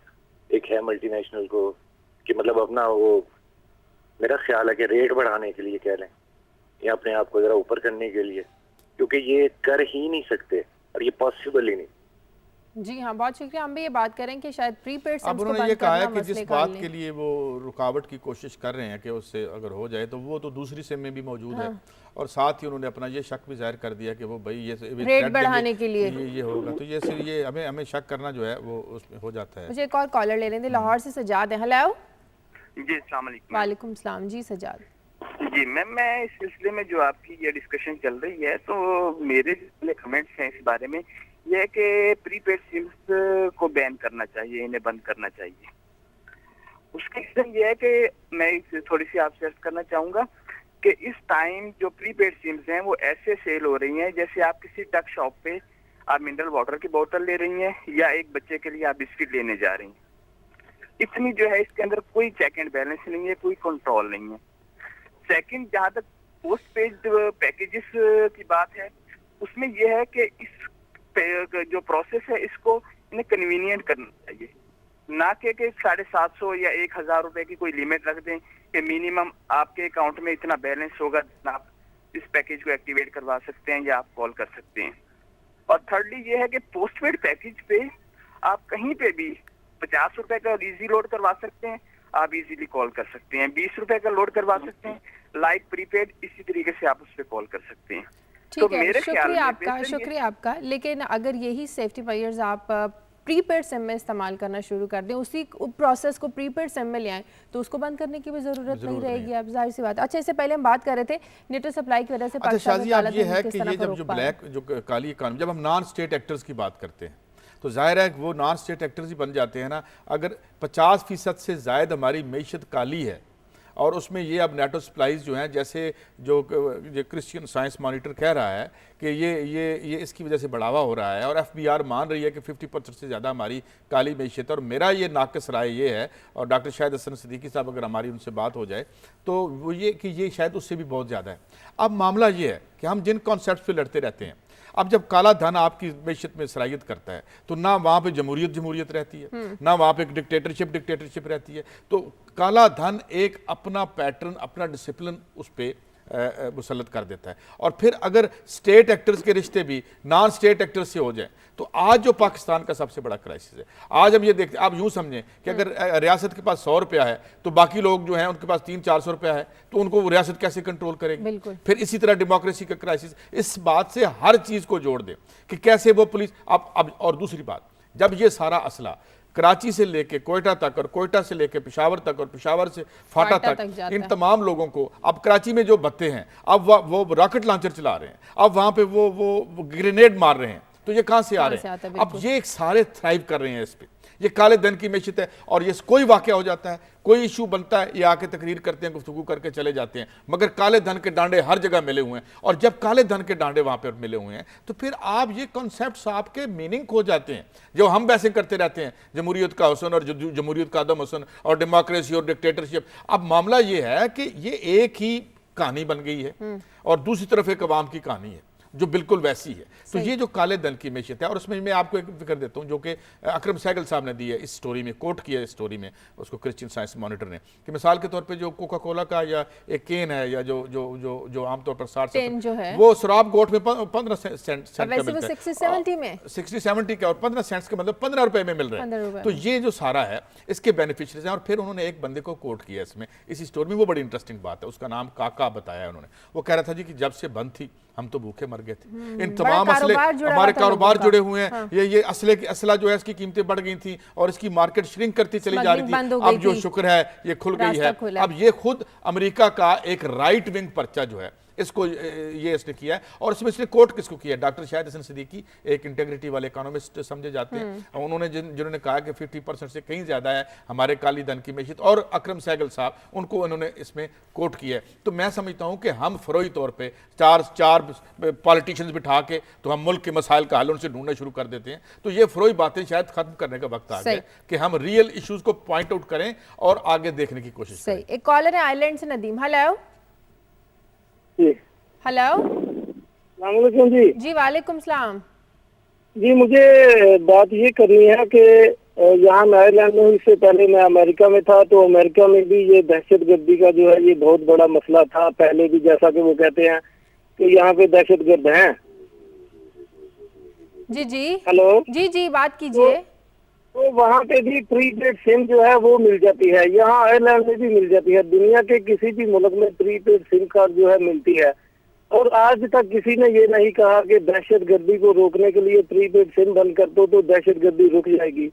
एक है मल्टीनेशनल को, कि मतलब अपना वो मेरा ख्याल है कि रेट बढ़ाने के लिए कह लें या अपने आप को जरा ऊपर करने के लिए, क्योंकि ये कर ही नहीं सकते और ये पॉसिबल ही नहीं। जी हाँ, बहुत शुक्रिया। हम भी ये बात करें कि शायद प्रीपेड सिम्स अब को उन्होंने बंद ये कहा है करना कि जिस मसले बात का के लिए वो रुकावट की कोशिश कर रहे हैं कि उससे अगर हो जाए तो वो तो दूसरी सिम में भी मौजूद है, और साथ ही उन्होंने अपना ये शक भी जाहिर कर दिया कि वो भाई ये रेट बढ़ाने के लिए ये होगा, तो ये हमें शक करना जो है वो उसमें हो जाता है। मुझे एक और कॉलर ले लेते, लाहौर से सजाद है। हेलो। जी अस्सलाम वालेकुम। वालेकुम सलाम। जी सजाद। जी मैम, मैं इस सिलसिले में जो आपकी ये डिस्कशन चल रही है, तो मेरे जो कमेंट्स हैं इस बारे में यह है कि प्रीपेड सिम्स को बैन करना चाहिए, इन्हें बंद करना चाहिए। उसका रीजन ये है कि मैं थोड़ी सी आपसे अर्ज करना चाहूँगा कि इस टाइम जो प्रीपेड सिम्स हैं वो ऐसे सेल हो रही हैं जैसे आप किसी टक शॉप पे आप मिनरल वाटर की बोतल ले रही हैं या एक बच्चे के लिए आप बिस्किट लेने जा रही हैं। इतनी जो है इसके अंदर कोई चेक एंड बैलेंस नहीं है, कोई कंट्रोल नहीं है। सेकंड, जहाँ तक पोस्ट पेड पैकेजेस की बात है, उसमें यह है कि इस जो प्रोसेस है इसको इन्हें कन्वीनियंट करना चाहिए, ना कि 750 या 1000 रुपए की कोई लिमिट रख दें कि मिनिमम आपके अकाउंट में इतना बैलेंस होगा, आप इस पैकेज को एक्टिवेट करवा सकते हैं या आप कॉल कर सकते हैं। और थर्डली ये है कि पोस्ट पेड पैकेज पे आप कहीं पे भी 50 रुपए का इजी लोड करवा सकते हैं, आप इजीली कॉल कर सकते हैं। 20 रुपए का लोड करवा सकते हैं, लाइक प्रीपेड, इसी तरीके से आप उस पर कॉल कर सकते हैं। ठीक है, शुक्रिया आपका। लेकिन अगर यही सेफ्टी मेजर्स आप प्रीपेड सिम में इस्तेमाल करना शुरू कर दें, उसी प्रोसेस को प्रीपेड सिम में ले आएं, तो उसको बंद करने की भी जरूरत नहीं रहेगी। अब जाहिर सी बात। अच्छा, इससे पहले हम बात कर रहे थे नेट सप्लाई की वजह से पाकिस्तान में काला धन ये है कि ये जब काली इकॉनमी, जब हम नॉन स्टेट एक्टर्स की बात करते हैं तो जाहिर है कि वो नॉन स्टेट एक्टर्स ही बन जाते हैं ना। अगर 50% से ज़ायद हमारी मीशत काली है और उसमें ये अब नेटो सप्लाईज जो हैं, जैसे जो क्रिश्चियन साइंस मॉनिटर कह रहा है कि ये इसकी वजह से बढ़ावा हो रहा है, और FBR मान रही है कि 50% से ज़्यादा हमारी काली मैशियत है। और मेरा ये नाक़िस राय ये है, और डॉक्टर शाहिद हसन सिद्दीकी साहब अगर हमारी उनसे बात हो जाए तो वो ये कि ये शायद उससे भी बहुत ज़्यादा है। अब मामला ये है कि हम जिन कॉन्सेप्ट पर लड़ते रहते हैं, अब जब काला धन आपकी मैशियत में सराहियत करता है तो ना वहाँ पे जमहूरियत रहती है, ना वहाँ पे डिक्टेटरशिप रहती है। तो काला धन एक अपना पैटर्न, अपना डिसिप्लिन उस पर मुसल्लत कर देता है। और फिर अगर स्टेट एक्टर्स के रिश्ते भी नॉन स्टेट एक्टर्स से हो जाए, तो आज जो पाकिस्तान का सबसे बड़ा क्राइसिस है, आज हम ये देखते हैं, आप यूँ समझें कि अगर रियासत के पास 100 रुपया है तो बाकी लोग जो हैं उनके पास 300-400 रुपया है, तो उनको रियासत कैसे कंट्रोल करेगी? फिर इसी तरह डेमोक्रेसी का क्राइसिस, इस बात से हर चीज़ को जोड़ दें कि कैसे वो पुलिस अब और दूसरी बात, जब ये सारा असला कराची से लेके कोयटा तक और कोयटा से लेके पेशावर तक और पेशावर से फाटा तक इन तमाम लोगों को, अब कराची में जो भत्ते हैं, अब वो रॉकेट लॉन्चर चला रहे हैं, अब वहाँ पे वो ग्रेनेड मार रहे हैं, तो ये कहाँ से आ रहे हैं? अब ये सारे थ्राइव कर रहे हैं इस पर। ये काले धन की मैशियत है, और ये कोई वाक़या हो जाता है, कोई इशू बनता है, ये आके तकरीर करते हैं, गुफ्तगू करके चले जाते हैं, मगर काले धन के डांडे हर जगह मिले हुए हैं। और जब काले धन के डांडे वहाँ पर मिले हुए हैं तो फिर आप ये कॉन्सेप्ट्स आपके मीनिंग खो जाते हैं। जो हम वैसे करते रहते हैं, जमहूरियत का हुस्न और जमहूरियत का अदम हुस्न और डेमोक्रेसी और डिक्टेटरशिप। अब मामला ये है कि ये एक ही कहानी बन गई है और दूसरी तरफ एक अवाम की कहानी है जो बिल्कुल वैसी है। तो ये जो काले धन की मैशियत है, और उसमें मैं आपको एक फिक्र देता हूँ जो कि अकरम सहगल साहब ने दी है इस स्टोरी में, कोट किया है इस स्टोरी में उसको क्रिश्चियन साइंस मॉनिटर ने, कि मिसाल के तौर पे जो कोका कोला का या एक केन है या जो आमतौर पर 60 जो है वो शराब गोट में 15 सेंट का मिलता है, 60-70 का, और 15 सेंट्स का मतलब 15 रुपए में मिल रहा है। तो ये जो सारा है इसके बेनिफिशरीज हैं। और फिर उन्होंने एक बंदे को कोट किया इसमें इस स्टोरी में, वो बड़ी इंटरेस्टिंग बात है, उसका नाम काका बताया उन्होंने। वो कह रहा था जी कि जब से बंद थी हम तो भूखे मर गए थे, इन तमाम असले हमारे कारोबार जुड़े हुए हैं। हाँ। ये असला जो है इसकी कीमतें बढ़ गई थी और इसकी मार्केट श्रिंक करती चली जा रही थी। अब जो शुक्र है ये खुल गई है। अब ये खुद अमेरिका का एक राइट विंग पर्चा जो है इसको ये इसने किया है। और इसमें इसने कोट किसको किया है? डॉक्टर शाहिद हसन सिद्दीकी, एक इंटेग्रिटी वाले इकोनॉमिस्ट समझे जाते हैं, उन्होंने जिन्होंने कहा कि 50% से कहीं ज़्यादा है हमारे काली धन की मैशियत, और अकरम सहगल साहब, उनको उन्होंने इसमें कोट किया है। तो मैं समझता हूँ कि हम फरोई तौर पर चार पॉलिटिशियंस बिठा के तो हम मुल्क के मसाइल का हल उनसे ढूंढना शुरू कर देते हैं। तो ये फरोई बातें शायद खत्म करने का वक्त आ गया कि हम रियल इश्यूज को पॉइंट आउट करें और आगे देखने की कोशिश करें। सही। एक कॉलर है आयरलैंड से, नदीम। हेलो हेलो जी, वालेकुम सलाम जी। मुझे बात ये करनी है कि यहाँ मैं आयरलैंड में, इससे पहले मैं अमेरिका में था, तो अमेरिका में भी ये दहशतगर्दी का जो है ये बहुत बड़ा मसला था पहले भी, जैसा कि वो कहते हैं कि यहाँ पे दहशतगर्द हैं। जी जी हेलो जी जी, बात कीजिए। तो वहाँ पे भी प्रीपेड सिम जो है वो मिल जाती है, यहाँ आयरलैंड में भी मिल जाती है। दुनिया के किसी भी मुल्क में प्रीपेड सिम कार्ड जो है मिलती है, और आज तक किसी ने ये नहीं कहा कि दहशतगर्दी को रोकने के लिए प्रीपेड सिम बंद कर दो तो दहशतगर्दी रुक जाएगी।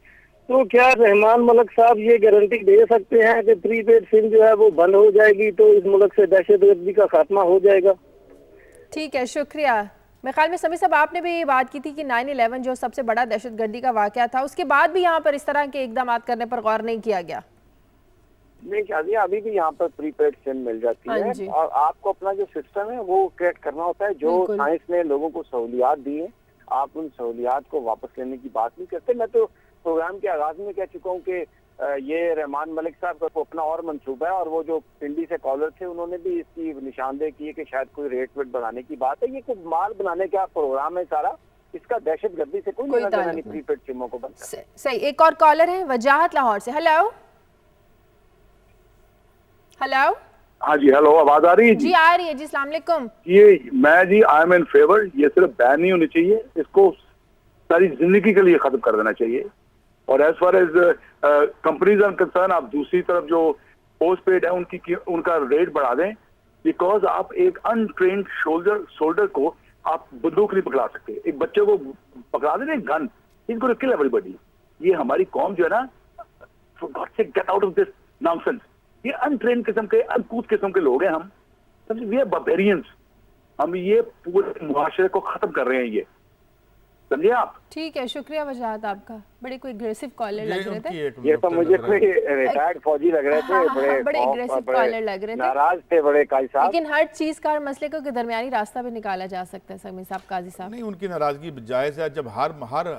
तो क्या रहमान मलिक साहब ये गारंटी दे सकते हैं कि प्रीपेड सिम जो है वो बंद हो जाएगी तो इस मुल्क से दहशतगर्दी का खात्मा हो जाएगा? ठीक है, शुक्रिया। मेरे ख्याल में समी साहब आपने भी ये बात की थी कि 9/11 जो सबसे बड़ा दहशतगर्दी का वाकया था, उसके बाद भी यहाँ पर इस तरह के इकदाम करने पर गौर नहीं किया गया। नहीं शादिया, अभी भी यहाँ पर प्रीपेड सिम मिल जाती है, और आपको अपना जो सिस्टम है वो क्रिएट करना होता है। जो साइंस ने लोगों को सहूलियात दी है, आप उन सहूलियात को वापस लेने की बात नहीं करते। मैं तो प्रोग्राम के आगाज में कह चुका हूँ कि ये रहमान मलिक साहब का अपना और मंसूबा है, और वो जो पिंडी से कॉलर थे उन्होंने भी इसकी निशानदेही की है कि शायद कोई रेट वेट बढ़ाने की बात है। ये कोई माल बनाने का प्रोग्राम है सारा, इसका दहशतगर्दी से कोई लेना देना नहीं प्रीपेड सिमों को बंद। सही। एक और कॉलर है वजाहत लाहौर से। Hello hello. हाँ जी, हेलो, आवाज आ रही है? जी आ रही है जी, अस्सलाम वालेकुम। ये मैं जी आई एम इन फेवर, ये सिर्फ बैन नहीं होनी चाहिए, इसको सारी जिंदगी के लिए खत्म कर देना चाहिए। और as far as companies are concern, आप दूसरी तरफ जो पोस्ट पेड है उनका रेट बढ़ा दें, बिकॉज आप एक अनट्रेन्ड सोल्जर को आप बंदूक नहीं पकड़ा सकते। एक बच्चे को पकड़ा दें एक गन, इनको किल एवरीबॉडी। ये हमारी कौम जो है ना, for God sake get out of this nonsense. ये अनट्रेन किस्म के, अनकूथ किस्म के लोग हैं हम, समझे, ये बार्बेरियंस। हम ये पूरे मुआशरे को खत्म कर रहे हैं, ये समझे आप। ठीक है, शुक्रिया वजाहत आपका। बड़े कोई एग्रेसिव कॉलर लग रहे थे। ये तो मुझे कोई रिटायर्ड फौजी लग रहे थे, बड़े एग्रेसिव कॉलर लग रहे थे, नाराज थे बड़े काजी साहब। लेकिन हर चीज का, हर मसले को दरमियानी रास्ता भी निकाला जा सकता है समी साहब, काजी साहब। नहीं, उनकी नाराजगी जायज़ है। जब हर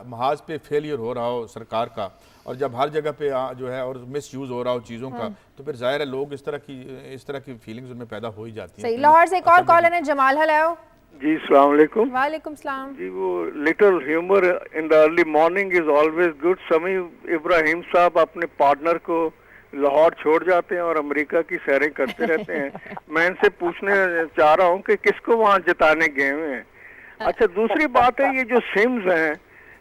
महाज पे फेलियर हो रहा हो सरकार का, और जब हर जगह पे जो है और मिस यूज हो रहा हो चीज़ों का, तो फिर जाहिर है लोग इस तरह की फीलिंग्स उनमें पैदा हो ही जाती हैं। सही। लाहौर से एक और कॉलर है जमाल। हेलो जी, अस्सलाम वालेकुम। वालेकुम सलाम जी। वो little humour in the early morning is always good. समी इब्राहिम साहब अपने पार्टनर को लाहौर छोड़ जाते हैं और अमेरिका की सैरें करते रहते हैं। मैं इनसे पूछने चाह रहा हूँ कि किसको वहाँ जिताने गए हुए हैं। अच्छा, दूसरी बात है, ये जो सिम्स हैं,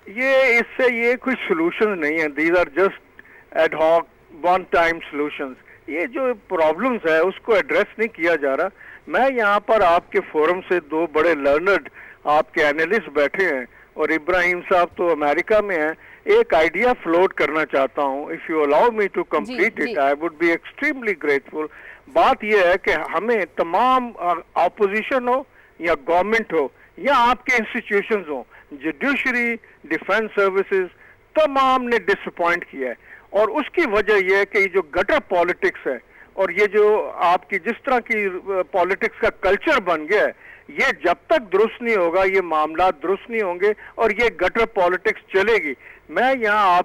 ये कोई सोल्यूशन नहीं है। These are just ad hoc one time solutions. ये जो प्रॉब्लम्स है उसको एड्रेस नहीं किया जा रहा। मैं यहाँ पर आपके फोरम से दो बड़े लर्नर्ड आपके एनालिस्ट बैठे हैं, और इब्राहिम साहब तो अमेरिका में हैं, एक आइडिया फ्लोट करना चाहता हूँ। If you allow me to complete it, I would be extremely grateful. बात यह है कि हमें तमाम ऑपोजिशन हो या गवर्नमेंट हो या आपके इंस्टीट्यूशंस हो, जुडिशरी, डिफेंस सर्विसेज, तमाम ने डिसअपॉइंट किया है। और उसकी वजह यह है कि ये जो गटर पॉलिटिक्स है और ये जो आपकी जिस तरह की पॉलिटिक्स का कल्चर बन गया है, ये जब तक दुरुस्त नहीं होगा, ये मामला दुरुस्त नहीं होंगे और ये गटर पॉलिटिक्स चलेगी। मैं यहाँ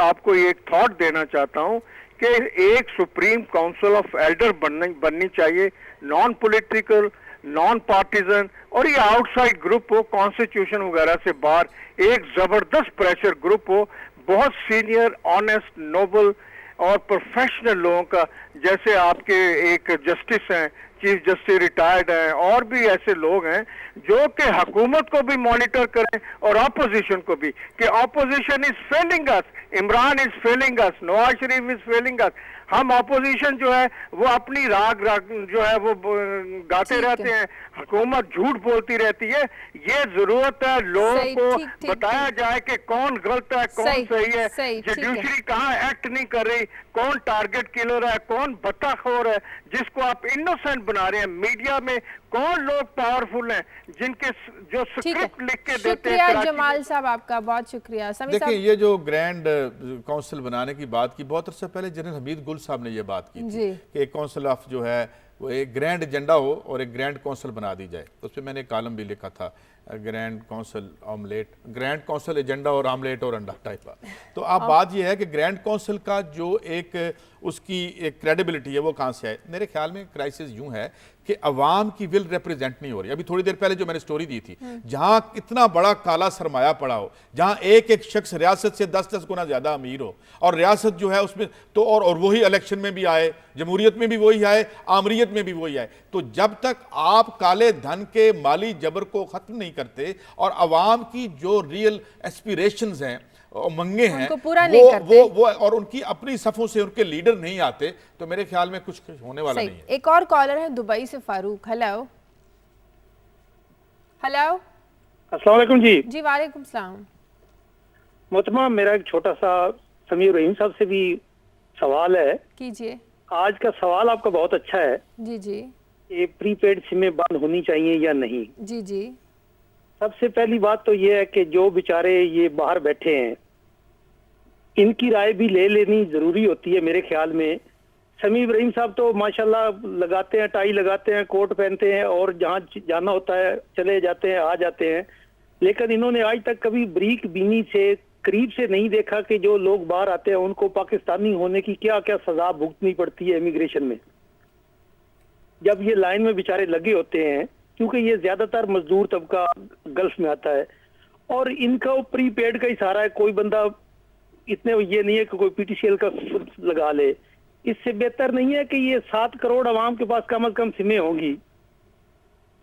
आपको एक थॉट देना चाहता हूँ कि एक सुप्रीम काउंसिल ऑफ एल्डर बननी चाहिए, नॉन पॉलिटिकल, नॉन पार्टीजन, और ये आउटसाइड ग्रुप हो, कॉन्स्टिट्यूशन वगैरह से बाहर एक जबरदस्त प्रेशर ग्रुप हो, बहुत सीनियर, ऑनेस्ट, नोबल और प्रोफेशनल लोगों का, जैसे आपके एक जस्टिस हैं, चीफ जस्टिस रिटायर्ड हैं, और भी ऐसे लोग हैं जो कि हुकूमत को भी मॉनिटर करें और ऑपोजिशन को भी, कि opposition is failing us, Imran is failing us, Nawaz Sharif is failing us. हम ऑपोजिशन जो है वो अपनी राग जो है वो गाते रहते हैं, हुकूमत झूठ बोलती रहती है। ये जरूरत है लोगों को बताया जाए कि कौन गलत है, कौन सही है। जुडिशरी कहाँ एक्ट नहीं कर रही, कौन टारगेट किलर है, कौन बदतखोर है, जिसको आप इनोसेंट बना रहे हैं। मीडिया में कौन लोग पावरफुल हैं जिनके जो स्क्रिप्ट लिख के देते हैं। शुक्रिया जमाल साहब, आपका बहुत शुक्रिया। देखिए, ये जो ग्रैंड काउंसिल बनाने की बात की, बहुत अरसे पहले जनरल हमीद गुल साहब ने ये बात की थी कि एक काउंसिल ऑफ जो है वो एक ग्रैंड एजेंडा हो और एक ग्रैंड काउंसिल बना दी जाए। उस पर मैंने एक कॉलम भी लिखा था, grand council omelette, grand council agenda और आमलेट और अंडा टाइप का। तो अब बात यह है कि ग्रैंड काउंसिल का जो एक उसकी एक क्रेडिबिलिटी है वो कहाँ से है। मेरे ख्याल में क्राइसिस यूं है कि अवाम की विल रिप्रेजेंट नहीं हो रही। अभी थोड़ी देर पहले जो मैंने स्टोरी दी थी, जहां इतना बड़ा काला सरमाया पड़ा हो, जहां एक एक शख्स रियासत से 10-10 गुना ज्यादा अमीर हो और रियासत जो है उसमें तो और वही इलेक्शन में भी आए, जमहूरियत में भी वही आए, आमरीत में भी वही आए। तो जब तक आप काले धन के माली जबर को खत्म नहीं करते और अवाम की जो रियल एस्पिरेशंस हैं, मंगे हैं, वो और उनकी अपनी सफों से उनके लीडर नहीं आते, तो मेरे ख्याल में कुछ होने वाला नहीं है। एक और कॉलर है दुबई से, फारूक। हेलो हेलो, अस्सलाम वालेकुम जी। जी वालेकुम सलाम। मोहतरमा, मेरा एक छोटा सा समीर रहीम साहब से भी सवाल है। कीजिए। आज का सवाल आपका बहुत अच्छा है। जी जी। ये प्रीपेड सिमें बंद होनी चाहिए या नहीं? जी जी। सबसे पहली बात तो ये है कि जो बेचारे ये बाहर बैठे हैं, इनकी राय भी ले लेनी जरूरी होती है मेरे ख्याल में। समी इब्राहिम साहब तो माशाल्लाह लगाते हैं, टाई लगाते हैं, कोट पहनते हैं और जहाँ जाना होता है चले जाते हैं, आ जाते हैं। लेकिन इन्होंने आज तक कभी बरीक बीनी से करीब से नहीं देखा कि जो लोग बाहर आते हैं उनको पाकिस्तानी होने की क्या क्या सजा भुगतनी पड़ती है इमिग्रेशन में, जब ये लाइन में बेचारे लगे होते हैं, क्योंकि ये ज्यादातर मजदूर तबका गल्फ में आता है और इनका प्रीपेड का ही सहारा है। कोई बंदा इतने ये नहीं है कि कोई पीटीसीएल का लगा ले। इससे बेहतर नहीं है कि ये 7 करोड़ आवाम के पास कम से कम सिमें होंगी।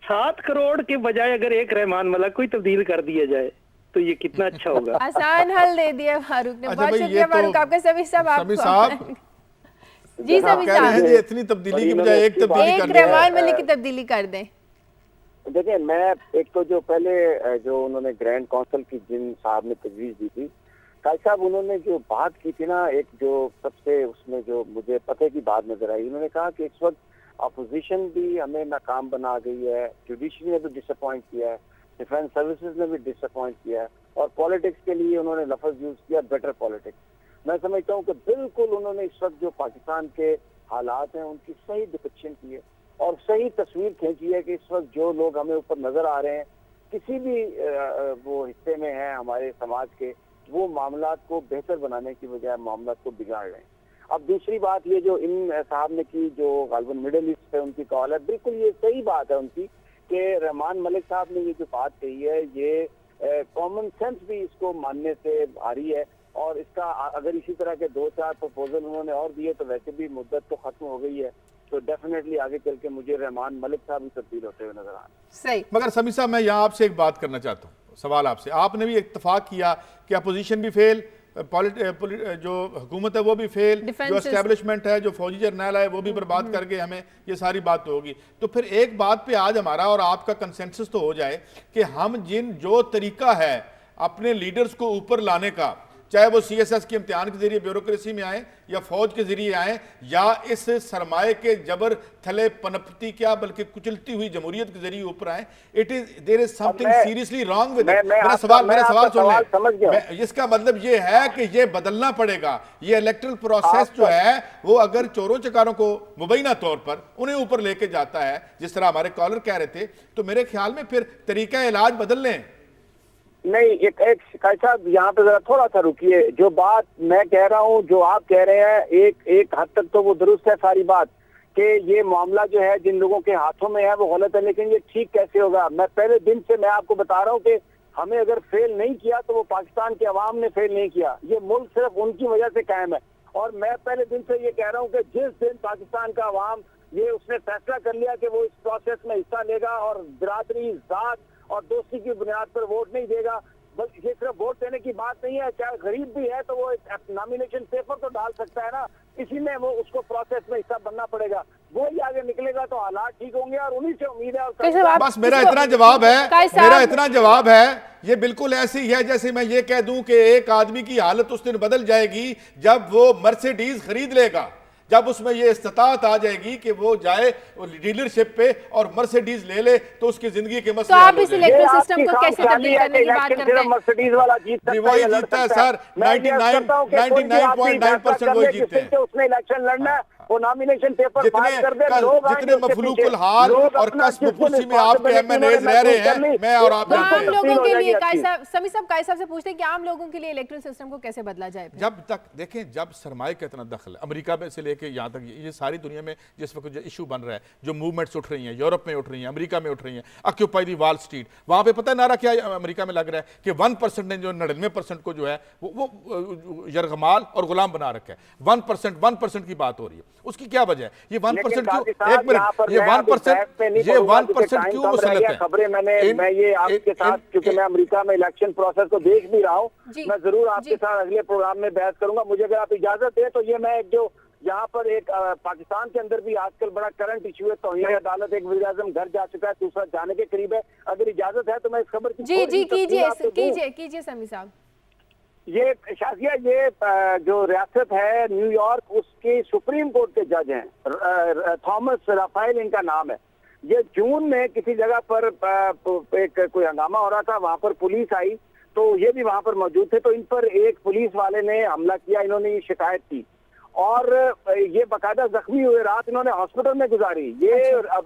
7 करोड़ के बजाय अगर एक रहमान मलक कोई तब्दील कर दिया जाए तो ये कितना अच्छा होगा। आसान हल दे दिया फारूक ने। बहुत शुक्रिया फारूक आपका। समी साहब, जी समी साहब, इतनी तब्दीली की बजाय एक तब्दीली कर दें, एक रहमान मलिक की तब्दीली कर दें। देखिए, मैं एक तो जो पहले जो उन्होंने ग्रैंड काउंसिल की जिन साहब ने तजवीज़ दी थी, काजी साहब, उन्होंने जो बात की थी ना, एक जो सबसे उसमें जो मुझे पते की बात नजर आई, उन्होंने कहा कि इस वक्त अपोजिशन भी हमें नाकाम बना गई है, जुडिशरी ने भी डिसअपॉइंट किया है, डिफेंस सर्विसेज ने भी डिसअपॉइंट किया है और पॉलिटिक्स के लिए उन्होंने लफ्ज यूज किया बेटर पॉलिटिक्स। मैं समझता हूँ कि बिल्कुल उन्होंने इस वक्त जो पाकिस्तान के हालात हैं उनकी सही डिपिक्शन की है और सही तस्वीर खींची है कि इस वक्त जो लोग हमें ऊपर नजर आ रहे हैं किसी भी वो हिस्से में हैं हमारे समाज के, वो मामलात को बेहतर बनाने की बजाय मामलात को बिगाड़ रहे हैं। अब दूसरी बात ये जो इन साहब ने की, जो गालबन मिडिल ईस्ट पे उनकी कॉल है, बिल्कुल ये सही बात है उनकी कि रहमान मलिक साहब ने ये जो बात कही है, ये कॉमन सेंस भी इसको मानने से भारी है और इसका अगर इसी तरह के 2-4 प्रपोजल उन्होंने और दिए तो वैसे भी मुद्दत तो खत्म हो गई है, तो डेफिनेटली आगे चल के मुझे रहमान मलिक साहब भी तब्दील होते हुए नजर आ रहे हैं। सही। मगर समी साहब, मैं यहाँ आपसे एक बात करना चाहता हूँ, सवाल आपसे। आपने भी इत्तेफाक किया कि अपोजिशन भी फेल, जो हुकूमत है वो भी फेल, जो एस्टेब्लिशमेंट है, जो फौजी जर्नैल है वो भी बर्बाद कर गए, हमें ये सारी बात तो होगी। तो फिर एक बात पे आज हमारा और आपका कंसेंसस तो हो जाए कि हम जो तरीका है अपने लीडर्स को ऊपर लाने का, चाहे वो CSS के इम्तिहान के जरिए ब्यूरोक्रेसी में आए या फौज के जरिए आए या इस सरमाए के जबर थले पनपती क्या बल्कि कुचलती हुई जमहूरियत के जरिए ऊपर आए, there is something seriously wrong with it. मेरा सवाल सुन लें। इसका मतलब ये है कि ये बदलना पड़ेगा। ये इलेक्टोरल प्रोसेस जो है वो अगर चोरों चकारों को मुबैना तौर पर उन्हें ऊपर लेके जाता है, जिस तरह हमारे कॉलर कह रहे थे, तो मेरे ख्याल में फिर तरीका इलाज बदल लें। नहीं, एक साहब यहाँ पे जरा थोड़ा सा रुकिए। जो बात मैं कह रहा हूँ, जो आप कह रहे हैं, एक हद तक तो वो दुरुस्त है सारी बात कि ये मामला जो है जिन लोगों के हाथों में है वो गलत है, लेकिन ये ठीक कैसे होगा? मैं पहले दिन से मैं आपको बता रहा हूँ कि हमें अगर फेल नहीं किया तो वो पाकिस्तान के अवाम ने फेल नहीं किया, ये मुल्क सिर्फ उनकी वजह से कायम है। और मैं पहले दिन से ये कह रहा हूँ कि जिस दिन पाकिस्तान का अवाम ये उसने फैसला कर लिया कि वो इस प्रोसेस में हिस्सा लेगा और बिरादरी, जात और दोस्ती की बुनियाद पर वोट नहीं देगा, बल्कि ये सिर्फ वोट देने की बात नहीं है, चाहे गरीब भी है तो वो नॉमिनेशन पेपर तो डाल सकता है ना, इसी में वो उसको प्रोसेस में हिस्सा बनना पड़ेगा। वो ही आगे निकलेगा तो हालात ठीक होंगे और उन्हीं से उम्मीद है। बस मेरा इतना जवाब है, ये बिल्कुल ऐसी ही है जैसे मैं ये कह दूं कि एक आदमी की हालत उस दिन बदल जाएगी जब वो मर्सिडीज खरीद लेगा, जब उसमें ये इस्तात आ जाएगी कि वो जाए डीलरशिप पे और मर्सिडीज ले ले तो उसकी जिंदगी के मसले तो आप इस इलेक्ट्रल सिस्टम को कैसे तब्दील करने की बात करते हैं? मर्सिडीज वाला जीत सकता है, वही जीतता है सर, 99.9% वही जीतते हैं। उसने इलेक्शन लड़ना है, वो नॉमिनेशन पेपर पास कर दे, लोग जितने मफलूकुल हाल और कस्ब पुरसी में आपके एमएनएज रह रहे हैं, मैं और आप आम लोगों के लिए समी साहब कायद साहब से पूछते हैं कि आम लोगों के लिए इलेक्ट्रल सिस्टम को कैसे बदला जाए? जब तक देखें, जब सरमाए का इतना दखल है अमेरिका में से लेके यहाँ तक, ये सारी दुनिया में जिस वक्त जो इशू बन रहा है, जो मूवमेंट्स उठ रही हैं, यूरोप में उठ रही हैं, अमेरिका में उठ रही हैं, ऑक्यूपाई दी वॉल स्ट्रीट, वहाँ पे पता है नारा क्या अमेरिका में लग रहा है कि 1% ने जो 99% को जो है वो यरगमाल और गुलाम बना रखा है। 1% की बात हो रही है, उसकी क्या वजह है? ये 1% क्यों, एक मिनट, ये 1% क्यों मुसलत है? खबरें मैं ये आपके साथ, क्योंकि मैं अमेरिका में इलेक्शन प्रोसेस को देख भी रहा हूँ, मैं जरूर आपके साथ अगले प्रोग्राम में बहस करूंगा। मुझे अगर आप इजाजत दें तो ये मैं एक जो यहाँ पर एक पाकिस्तान के अंदर भी आजकल बड़ा करंट इशू है, तौहीन अदालत, एक वज़ीर आज़म घर जा चुका है, दूसरा जाने के करीब है। अगर इजाजत है तो मैं इस खबर की जी कीजिए समी साहब। ये शाजिया, ये जो रियासत है न्यूयॉर्क, उसके सुप्रीम कोर्ट के जज हैं, थॉमस राफेल इनका नाम है। ये जून में किसी जगह पर एक कोई हंगामा हो रहा था, वहां पर पुलिस आई तो ये भी वहां पर मौजूद थे, तो इन पर एक पुलिस वाले ने हमला किया, इन्होंने ये शिकायत की और ये बाकायदा जख्मी हुए, रात इन्होंने हॉस्पिटल में गुजारी। ये अब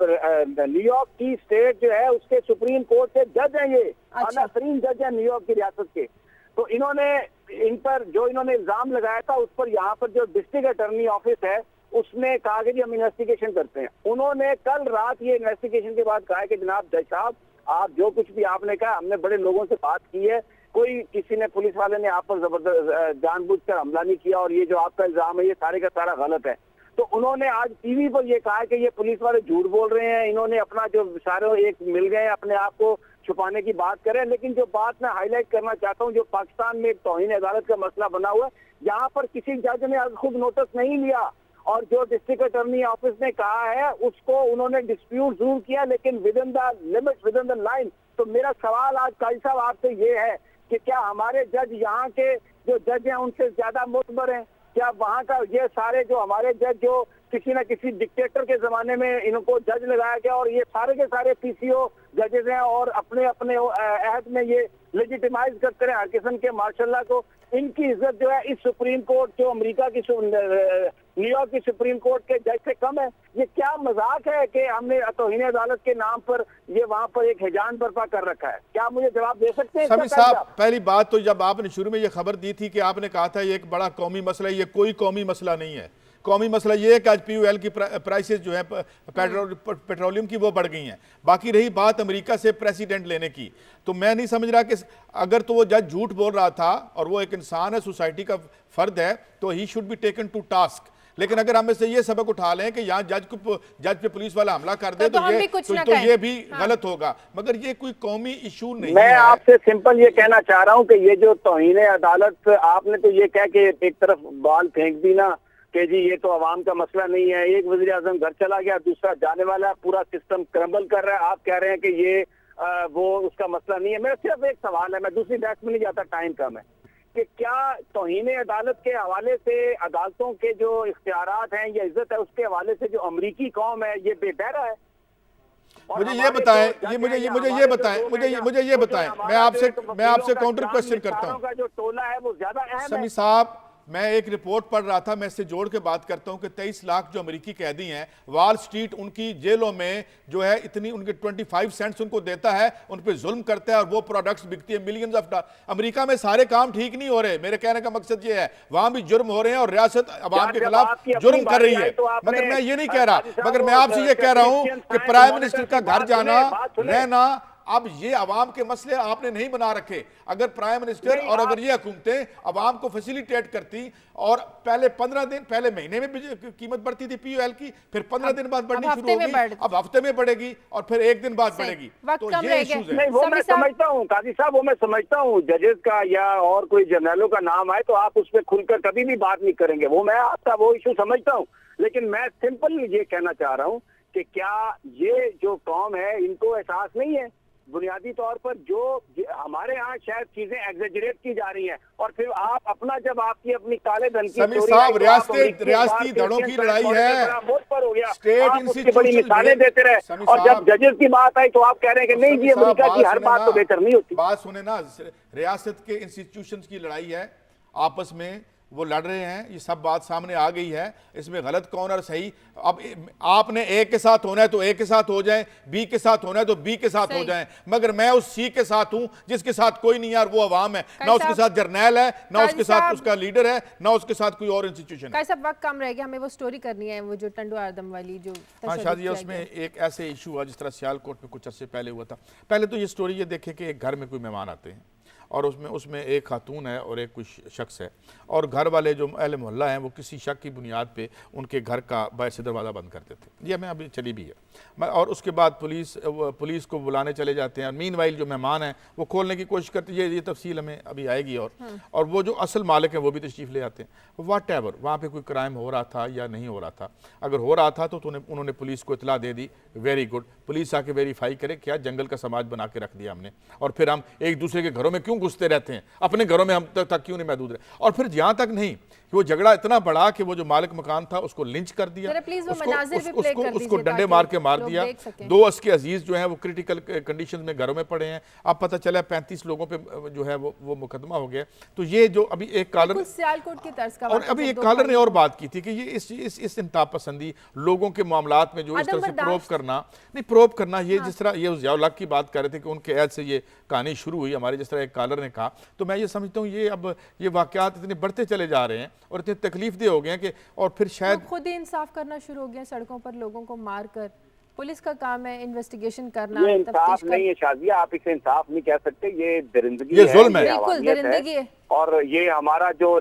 न्यूयॉर्क की स्टेट जो है उसके सुप्रीम कोर्ट के जज हैं, ये आला तरीन जज हैं न्यूयॉर्क की रियासत के। तो इन्होंने इन पर जो इन्होंने इल्जाम लगाया था उस पर यहाँ पर जो डिस्ट्रिक्ट अटॉर्नी ऑफिस है उसने कहा कि हम इन्वेस्टिगेशन करते हैं। उन्होंने कल रात ये इन्वेस्टिगेशन के बाद कहा कि जनाब जज साहब, आप जो कुछ भी आपने कहा, हमने बड़े लोगों से बात की है, कोई किसी ने, पुलिस वाले ने आप पर जबरदस्त जानबूझकर हमला नहीं किया और ये जो आपका इल्जाम है ये सारे का सारा गलत है। तो उन्होंने आज टीवी पर ये कहा कि ये पुलिस वाले झूठ बोल रहे हैं, इन्होंने अपना जो सारे एक मिल गए अपने आप को छुपाने की बात करें। लेकिन जो बात मैं हाईलाइट करना चाहता हूँ, जो पाकिस्तान में एक तौहीन अदालत का मसला बना हुआ है, यहाँ पर किसी जज ने आज खुद नोटिस नहीं लिया और जो डिस्ट्रिक्ट अटॉर्नी ऑफिस ने कहा है उसको उन्होंने डिस्प्यूट जरूर किया, लेकिन with in the limit, with in the line. तो मेरा सवाल आज काजी साहब आपसे ये है कि क्या हमारे जज, यहाँ के जो जज हैं उनसे ज्यादा मोतबर हैं? क्या वहाँ का ये सारे जो हमारे जज जो किसी न किसी डिक्टेटर के जमाने में इनको जज लगाया गया और ये सारे के सारे पीसीओ जजेस हैं और अपने अपने अहद में ये लेजिटिमाइज करते हैं हर किस्म के मार्शल्ला को, इनकी इज्जत जो है इस सुप्रीम कोर्ट, जो अमेरिका की न्यूयॉर्क की सुप्रीम कोर्ट के जज से कम है? ये क्या मजाक है कि हमने तौहीन अदालत के नाम पर ये वहाँ पर एक हिजान बर्पा कर रखा है? क्या मुझे जवाब दे सकते हैं? समी साहब, पहली बात तो जब आपने शुरू में ये खबर दी थी कि आपने कहा था ये एक बड़ा कौमी मसला है, ये कोई कौमी मसला नहीं है। कौमी मसला ये है कि आज POL की प्राइसेस जो है पेट्रोलियम की वो बढ़ गई हैं। बाकी रही बात अमेरिका से प्रेसिडेंट लेने की, तो मैं नहीं समझ रहा कि अगर तो वो जज झूठ बोल रहा था और वो एक इंसान है, सोसाइटी का फर्द है, तो he should be taken to task. लेकिन अगर हम इससे ये सबक उठा लें कि यहाँ जज पे पुलिस वाला हमला कर दे तो ये भी गलत होगा, मगर ये कोई कौमी इशू नहीं है। मैं आपसे सिंपल ये कहना चाह रहा हूँ कि ये जो तौहीन अदालत, आपने तो ये कह के एक तरफ बाल फेंक दी ना कि जी ये तो अवाम का मसला नहीं है, एक वज़ीर आज़म घर चला गया, दूसरा जाने वाला, पूरा सिस्टम क्रम्बल कर रहा है, आप कह रहे हैं कि ये वो उसका मसला नहीं है। मेरा सिर्फ एक सवाल है, मैं दूसरी बहस में नहीं जाता, टाइम कम है, कि क्या तौहीन अदालत के हवाले से अदालतों के जो इख्तियारात हैं या इज्जत है उसके हवाले से जो अमरीकी कौम है ये बेबहरा है? मुझे ये बताएं, मुझे ये बताएं, मैं आपसे काउंटर क्वेश्चन करता हूं। जो टोला है वो ज्यादा अहम है। समी साहब, मैं एक रिपोर्ट पढ़ रहा था, मैं इससे जोड़ के बात करता हूं कि 23 लाख जो अमेरिकी कैदी हैं, वॉल स्ट्रीट उनकी जेलों में जो है इतनी उनके 25 सेंट्स उनको देता है, उन पे जुल्म करता है और वो प्रोडक्ट्स बिकती है मिलियंस ऑफ डॉलर। अमेरिका में सारे काम ठीक नहीं हो रहे, मेरे कहने का मकसद ये है, वहां भी जुर्म हो रहे हैं और रियासत अवाम के खिलाफ जुर्म कर रही है। मगर मैं ये नहीं कह रहा, मगर मैं आपसे ये कह रहा हूं कि प्राइम मिनिस्टर का घर जाना, रहना, अब ये अवाम के मसले आपने नहीं बना रखे। अगर प्राइम मिनिस्टर और अगर ये हुकूमतें अवाम को फैसिलिटेट करती और पहले 15 दिन, पहले महीने में कीमत बढ़ती थी POL की, फिर 15 दिन बाद बढ़नी शुरू होगी, अब हफ्ते में बढ़ेगी और फिर एक दिन बाद बढ़ेगी। तो ये इश्यूज है। वो मैं समझता हूँ काजी साहब, वो मैं समझता हूँ, जजेस का या और कोई जर्नलों का नाम आए तो आप उस पर खुलकर कभी भी बात नहीं करेंगे, वो मैं आपका वो इशू समझता हूँ। लेकिन मैं सिंपल ये कहना चाह रहा हूँ कि क्या ये जो कौम है इनको एहसास नहीं है बुनियादी तौर पर जो हमारे यहाँ शायद चीजें एग्जेजरेट की जा रही हैं, और फिर आप अपना जब आपकी अपनी काले धन की समीर साहब, रियासती धड़ों की लड़ाई है, पर हो गया, स्टेट इंस्टीट्यूशन बड़ी मिसालें देते रहे, और जब जजेस की बात आई तो आप कह रहे हैं कि नहीं जी अमेरिका की हर बात तो बेहतर नहीं होती। बात सुने ना, रियासत के इंस्टीट्यूशंस की लड़ाई है, आपस में वो लड़ रहे हैं, ये सब बात सामने आ गई है, इसमें गलत कौन और सही। अब आपने ए के साथ होना है तो ए के साथ हो जाए, बी के साथ होना है तो बी के साथ हो जाए, मगर मैं उस सी के साथ हूं जिसके साथ कोई नहीं है, और वो अवाम है, ना उसके साथ जर्नैल है, ना उसके साथ उसका लीडर है, ना उसके साथ कोई और इंस्टीट्यूशन है। सब वक्त कम रह गया, हमें वो स्टोरी करनी है, वो जो टंडू आदम वाली जो हाँ शादी, उसमें एक ऐसे इशू हुआ जिस तरह सियालकोट में कुछ अर्से पहले हुआ था। पहले तो ये स्टोरी ये देखे कि एक घर में कोई मेहमान आते हैं और उसमें एक खातून है और एक कोई शख्स है, और घर वाले जो अहले मोहल्ला हैं वो किसी शक की बुनियाद पे उनके घर का बाहर से दरवाज़ा बंद कर देते हैं। ये हमें अभी चली भी है। और उसके बाद पुलिस को बुलाने चले जाते हैं, और मीनवाइल जो मेहमान हैं वो खोलने की कोशिश करते हैं। ये तफसील हमें अभी आएगी। और वो जो असल मालिक हैं वो भी तशरीफ़ ले आते हैं। वाट एवर वहाँ पर कोई क्राइम हो रहा था या नहीं हो रहा था, अगर हो रहा था तो उन्होंने पुलिस को इतला दे दी, वेरी गुड, पुलिस आके वेरीफाई करे क्या जंगल का समाज बना के रख दिया हमने, और फिर हम एक दूसरे के घरों में क्यों घुसते रहते हैं, अपने घरों में हम तक क्यों नहीं महदूद रहे। और फिर यहाँ तक नहीं कि वो झगड़ा इतना बड़ा कि वो जो मालिक मकान था उसको लिंच कर दिया, उसको डंडे मार दिया। 2 अस्के अजीज जो हैं वो क्रिटिकल कंडीशन में घरों में पड़े हैं। अब पता चला 35 लोगों पे जो है वो मुकदमा हो गया। तो ये जो अभी एक कॉलर सियालकोट की तर्ज का, और अभी एक कॉलर ने और बात की थी कि ये इस इंतहा पसंदी लोगों के मामलात में जो इस तरह से प्रोब करना, ये जिस तरह ये ज़िया-उल-हक की बात कर रहे थे कि उनके ऐद से ये कहानी शुरू हुई हमारे, जिस तरह एक कॉलर ने कहा, तो मैं ये समझता हूँ ये अब ये वाक़यात इतने बढ़ते चले जा रहे हैं और इतने तकलीफदेह हो गए हैं कि और फिर शायद खुद ही इंसाफ करना शुरू हो गया, सड़कों पर लोगों को मार कर। पुलिस का काम है इन्वेस्टिगेशन करना, ये इंसाफ नहीं है शादिया, आप इसे इंसाफ नहीं कह सकते, ये दरिंदगी है, जुल्म है, बिल्कुल दरिंदगी है। और ये हमारा जो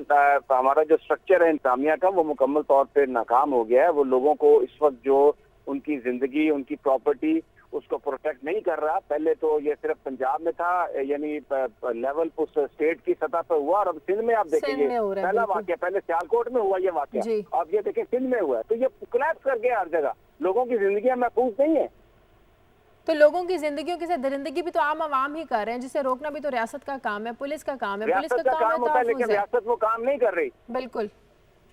स्ट्रक्चर है इंसानियत का वो मुकम्मल तौर पे नाकाम हो गया है। वो लोगों को इस वक्त जो उनकी जिंदगी, उनकी प्रॉपर्टी, उसको प्रोटेक्ट नहीं कर रहा। पहले तो ये सिर्फ पंजाब में था, यानी लेवल उस स्टेट की सतह पर हुआ, और अब सिंध में आप देखेंगे पहला वाकया, पहले सियालकोट में हुआ ये वाकया, अब ये देखें सिंध में हुआ है। तो ये कोलैप्स कर गया हर जगह, लोगों की जिंदगी महफूज नहीं है। तो लोगों की जिंदगियों के साथ दरिंदगी भी तो आम आवाम ही कर रहे हैं, जिसे रोकना भी तो रियासत का काम है, पुलिस का काम है, पुलिस का काम होता है, लेकिन रियासत वो काम नहीं कर रही। बिल्कुल।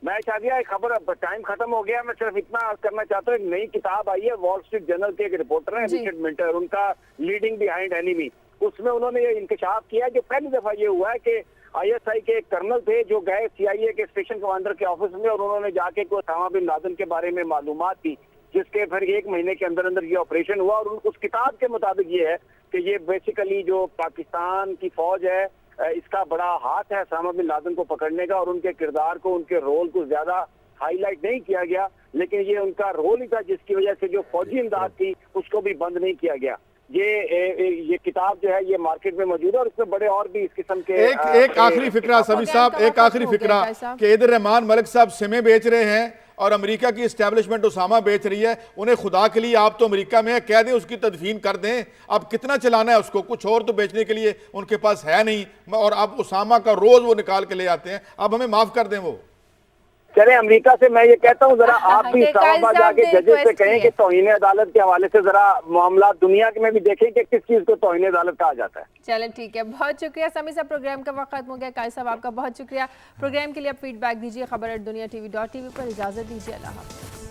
मैं शादिया एक खबर, अब टाइम खत्म हो गया, मैं सिर्फ इतना करना चाहता हूँ, एक नई किताब आई है, वॉल स्ट्रीट जर्नल के एक रिपोर्टर हैं रिचर्ड मिंटर, उनका लीडिंग बिहाइंड एनिमी, उसमें उन्होंने ये इंकशाफ किया कि पहली दफा ये हुआ है कि ISI के एक कर्नल थे जो गए CIA के स्टेशन कमांडर के ऑफिस में, और उन्होंने जाके ओसामा बिन लादेन के बारे में मालूमात दी, जिसके फिर 1 महीने के अंदर अंदर ये ऑपरेशन हुआ। और उस किताब के मुताबिक ये है कि ये बेसिकली जो पाकिस्तान की फौज है इसका बड़ा हाथ है ओसामा बिन लादेन को पकड़ने का, और उनके किरदार को, उनके रोल को ज्यादा हाईलाइट नहीं किया गया, लेकिन ये उनका रोल ही था जिसकी वजह से जो फौजी इमदाद थी उसको भी बंद नहीं किया गया। ये किताब जो है ये मार्केट में मौजूद है, और इसमें बड़े और भी इस किस्म के एक आखिरी फिक्रा सभी साहब, एक आखिरी फिक्रा कि इधर रहमान मलिक साहब सिमे बेच रहे हैं और अमेरिका की एस्टैब्लिशमेंट उसामा बेच रही है। उन्हें खुदा के लिए आप तो अमेरिका में है, कह दें उसकी तदफीन कर दें, अब कितना चलाना है उसको, कुछ और तो बेचने के लिए उनके पास है नहीं, और अब उसामा का रोज वो निकाल के ले आते हैं, अब हमें माफ कर दें वो। चले अमेरिका से मैं ये कहता हूँ जरा आप भी इस्लामाबाद जाके जजेस से कहें कि तौहीन अदालत के हवाले से जरा मामला दुनिया में भी देखें कि किस चीज को तौहीन अदालत कहा जाता है। चलें ठीक है, बहुत शुक्रिया समी साहब, प्रोग्राम का वक्त खत्म हो गया। कायद साहब आपका बहुत शुक्रिया, प्रोग्राम के लिए आप फीडबैक दीजिए खबर@दुनिया TV.tv पर। इजाजत दीजिए, अल्लाह हाफ़िज़।